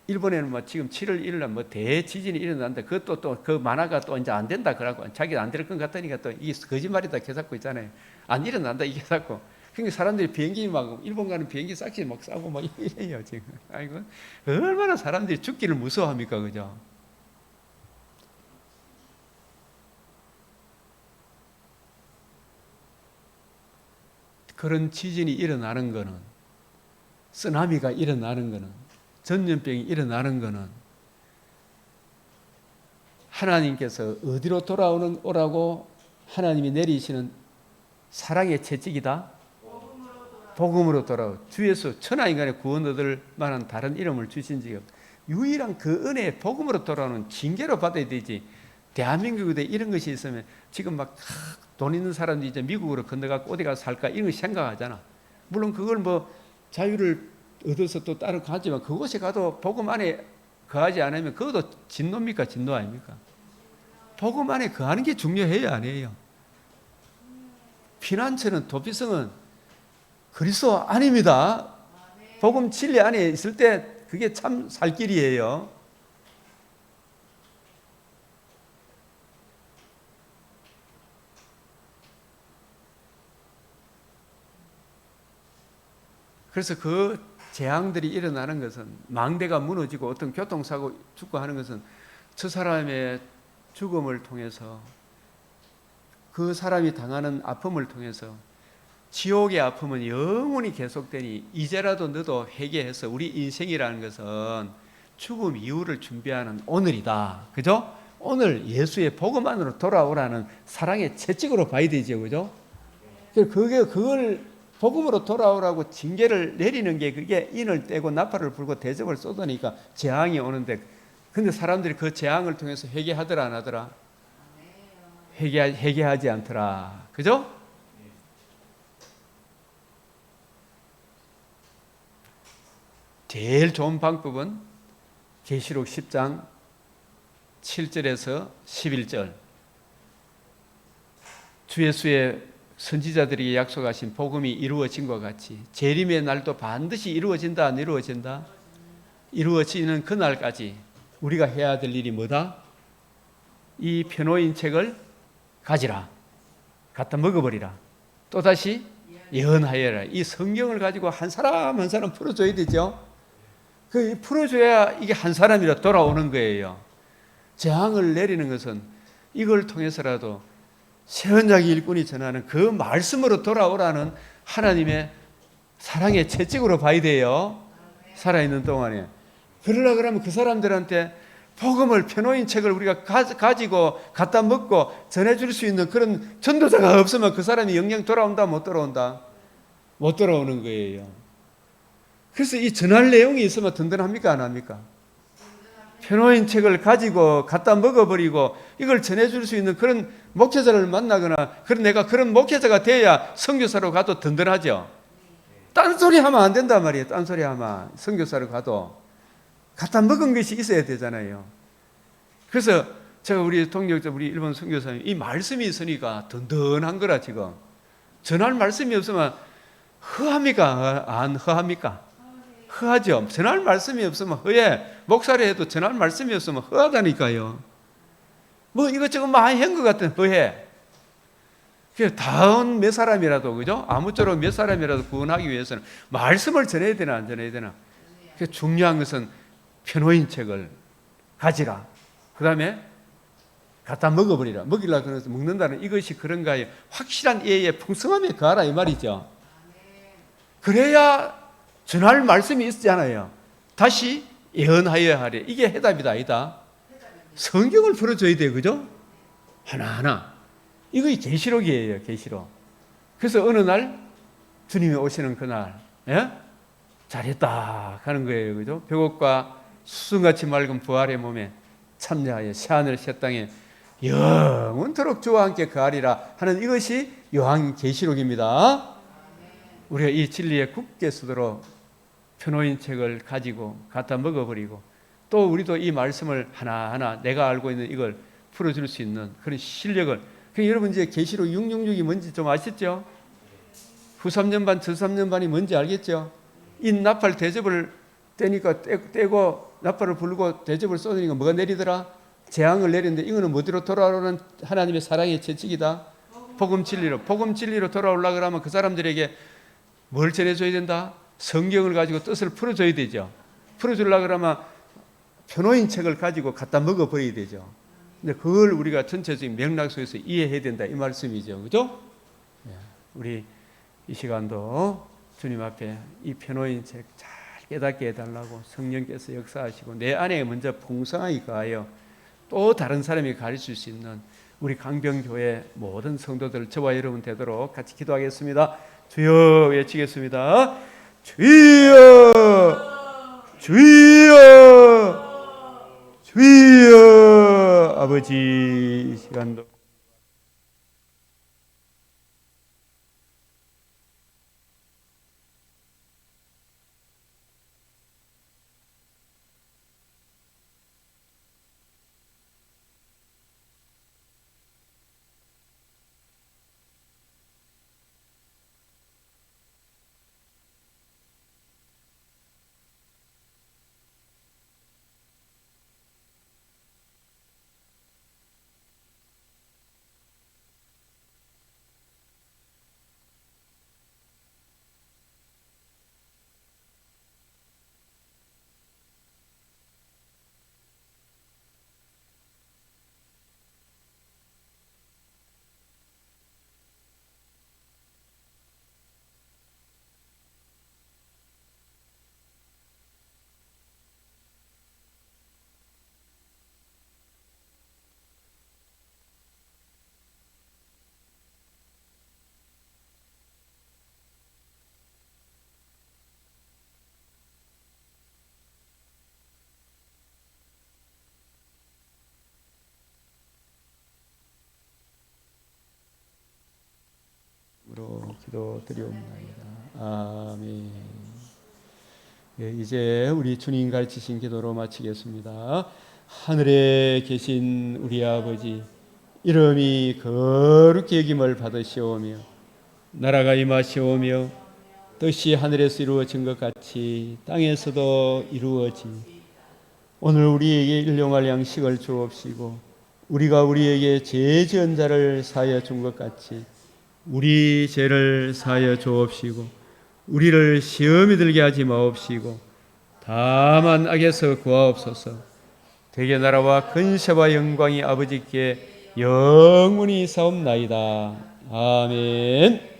일본에는 뭐 지금 7월 1일 날 뭐 대지진이 일어난다. 그것도 또 그 만화가 또 이제 안 된다 그러고 자기가 안 될 것 같으니까 또 이게 거짓말이다 계산고 있잖아요. 안 일어난다 이게 자꾸. 그러니까 사람들이 비행기 막 일본 가는 비행기 싹시 막 싸고 막 이래요 지금. 아이고 얼마나 사람들이 죽기를 무서워합니까, 그죠? 그런 지진이 일어나는 거는, 쓰나미가 일어나는 거는, 전염병이 일어나는 거는 하나님께서 어디로 오라고 하나님이 내리시는 사랑의 채찍이다. 복음으로 돌아오. 주 예수 천하인간의 구원 얻을 만한 다른 이름을 주신 적이 없다. 유일한 그 은혜 복음으로 돌아오는 징계로 받아야 되지. 대한민국에 이런 것이 있으면 지금 막 돈 있는 사람들이 이제 미국으로 건너가고 어디 가서 살까 이런 거 생각하잖아. 물론 그걸 뭐 자유를 얻어서 또 따로 가지만 그곳에 가도 복음 안에 거하지 않으면 그것도 진노입니까? 진노 아닙니까? 복음 안에 거하는 게 중요해요, 아니에요? 피난처는 도피성은 그리스도 아닙니다. 복음 진리 안에 있을 때 그게 참 살 길이에요. 그래서 그 재앙들이 일어나는 것은, 망대가 무너지고 어떤 교통사고 죽고 하는 것은 저 사람의 죽음을 통해서, 그 사람이 당하는 아픔을 통해서 지옥의 아픔은 영원히 계속되니 이제라도 너도 회개해서 우리 인생이라는 것은 죽음 이후를 준비하는 오늘이다. 그죠? 오늘 예수의 복음 안으로 돌아오라는 사랑의 채찍으로 봐야 되죠. 그죠? 그걸 복음으로 돌아오라고 징계를 내리는 게 그게 인을 떼고 나팔을 불고 대접을 쏟으니까 재앙이 오는데, 근데 사람들이 그 재앙을 통해서 회개하더라 안 하더라? 회개하지 않더라. 그죠? 제일 좋은 방법은 계시록 10장 7절에서 11절, 주 예수의 선지자들에게 약속하신 복음이 이루어진 것 같이 재림의 날도 반드시 이루어진다 안 이루어진다? 이루어지는 그날까지 우리가 해야 될 일이 뭐다? 이 편호인 책을 가지라, 갖다 먹어버리라, 또다시 예언하여라. 이 성경을 가지고 한 사람 한 사람 풀어줘야 되죠. 그 풀어줘야 이게 한 사람이라 돌아오는 거예요. 재앙을 내리는 것은 이걸 통해서라도 새언자기 일꾼이 전하는 그 말씀으로 돌아오라는 하나님의 사랑의 채찍으로 봐야 돼요. 살아있는 동안에. 그러려고 그러면 그 사람들한테 복음을, 편호인 책을 우리가 가지고 갖다 먹고 전해줄 수 있는 그런 전도자가 없으면 그 사람이 영영 돌아온다 못 돌아온다? 못 돌아오는 거예요. 그래서 이 전할 내용이 있으면 든든합니까 안 합니까? 편호인 책을 가지고 갖다 먹어버리고 이걸 전해줄 수 있는 그런 목회자를 만나거나, 그런 내가 그런 목회자가 돼야 선교사로 가도 든든하죠. 딴소리 하면 안 된단 말이에요. 딴소리 하면 선교사로 가도 갖다 먹은 것이 있어야 되잖아요. 그래서 제가 우리 동력자, 우리 일본 선교사님, 이 말씀이 있으니까 든든한 거라. 지금 전할 말씀이 없으면 허합니까? 안 허합니까? 허하죠. 전할 말씀이 없으면 허해. 목사를 해도 전할 말씀이 없으면 허하다니까요. 뭐 이것저것 많이 한 것 같은 허해. 다운 몇 사람이라도, 그죠? 아무쪼록 몇 사람이라도 구원하기 위해서는 말씀을 전해야 되나 안 전해야 되나? 그 중요한 것은 편호인 책을 가지라. 그 다음에 갖다 먹어버리라. 먹이라 그래서 먹는다는 이것이 그런가요? 확실한 이해에 풍성함에 거하라 이 말이죠. 그래야 전할 말씀이 있잖아요. 다시 예언하여야 하래. 이게 해답이다 아니다. 성경을 풀어줘야 돼요. 그죠? 하나하나. 이거 계시록이에요. 계시록. 그래서 어느 날 주님이 오시는 그날 잘했다 하는 거예요. 그죠? 벽옥과 수승같이 맑은 부활의 몸에 참여하여 새하늘 새 땅에 영원토록 주와 함께 거하리라 하는 이것이 요한계시록입니다. 우리가 이 진리에 굳게 서도록 편호인 책을 가지고 갖다 먹어버리고 또 우리도 이 말씀을 하나하나 내가 알고 있는 이걸 풀어줄 수 있는 그런 실력을. 여러분 이제 계시록 666이 뭔지 좀 아시죠? 후 3년반, 저 3년반이 뭔지 알겠죠? 이 나팔 대접을 떼니까 떼고 나팔을 불고 대접을 쏘니까 뭐가 내리더라? 재앙을 내리는데 이거는 어디로 돌아오는 하나님의 사랑의 채찍이다. 복음 진리로 돌아오려고 하면 그 사람들에게 뭘 전해줘야 된다? 성경을 가지고 뜻을 풀어줘야 되죠. 풀어주려고 하면 편호인 책을 가지고 갖다 먹어버려야 되죠. 근데 그걸 우리가 전체적인 맥락 속에서 이해해야 된다 이 말씀이죠. 그죠? 우리 이 시간도 주님 앞에 이 편호인 책 잘 깨닫게 해달라고 성령께서 역사하시고 내 안에 먼저 풍성하게 가하여 또 다른 사람이 가르칠 수 있는 우리 강병교회 모든 성도들 저와 여러분 되도록 같이 기도하겠습니다. 주여 외치겠습니다. 주여 주여 주여. 아버지 이 시간도 기도드리옵나이다. 아멘. 이제 우리 주님 가르치신 기도로 마치겠습니다. 하늘에 계신 우리 아버지, 이름이 거룩히 여김을 받으시오며 나라가 임하시오며 뜻이 하늘에서 이루어진 것 같이 땅에서도 이루어지. 오늘 우리에게 일용할 양식을 주옵시고 우리가 우리에게 죄 지은 자를 사하여 준 것 같이 우리 죄를 사하여 주옵시고 우리를 시험에 들게 하지 마옵시고 다만 악에서 구하옵소서. 대개 나라와 근세와 영광이 아버지께 영원히 사옵나이다. 아멘.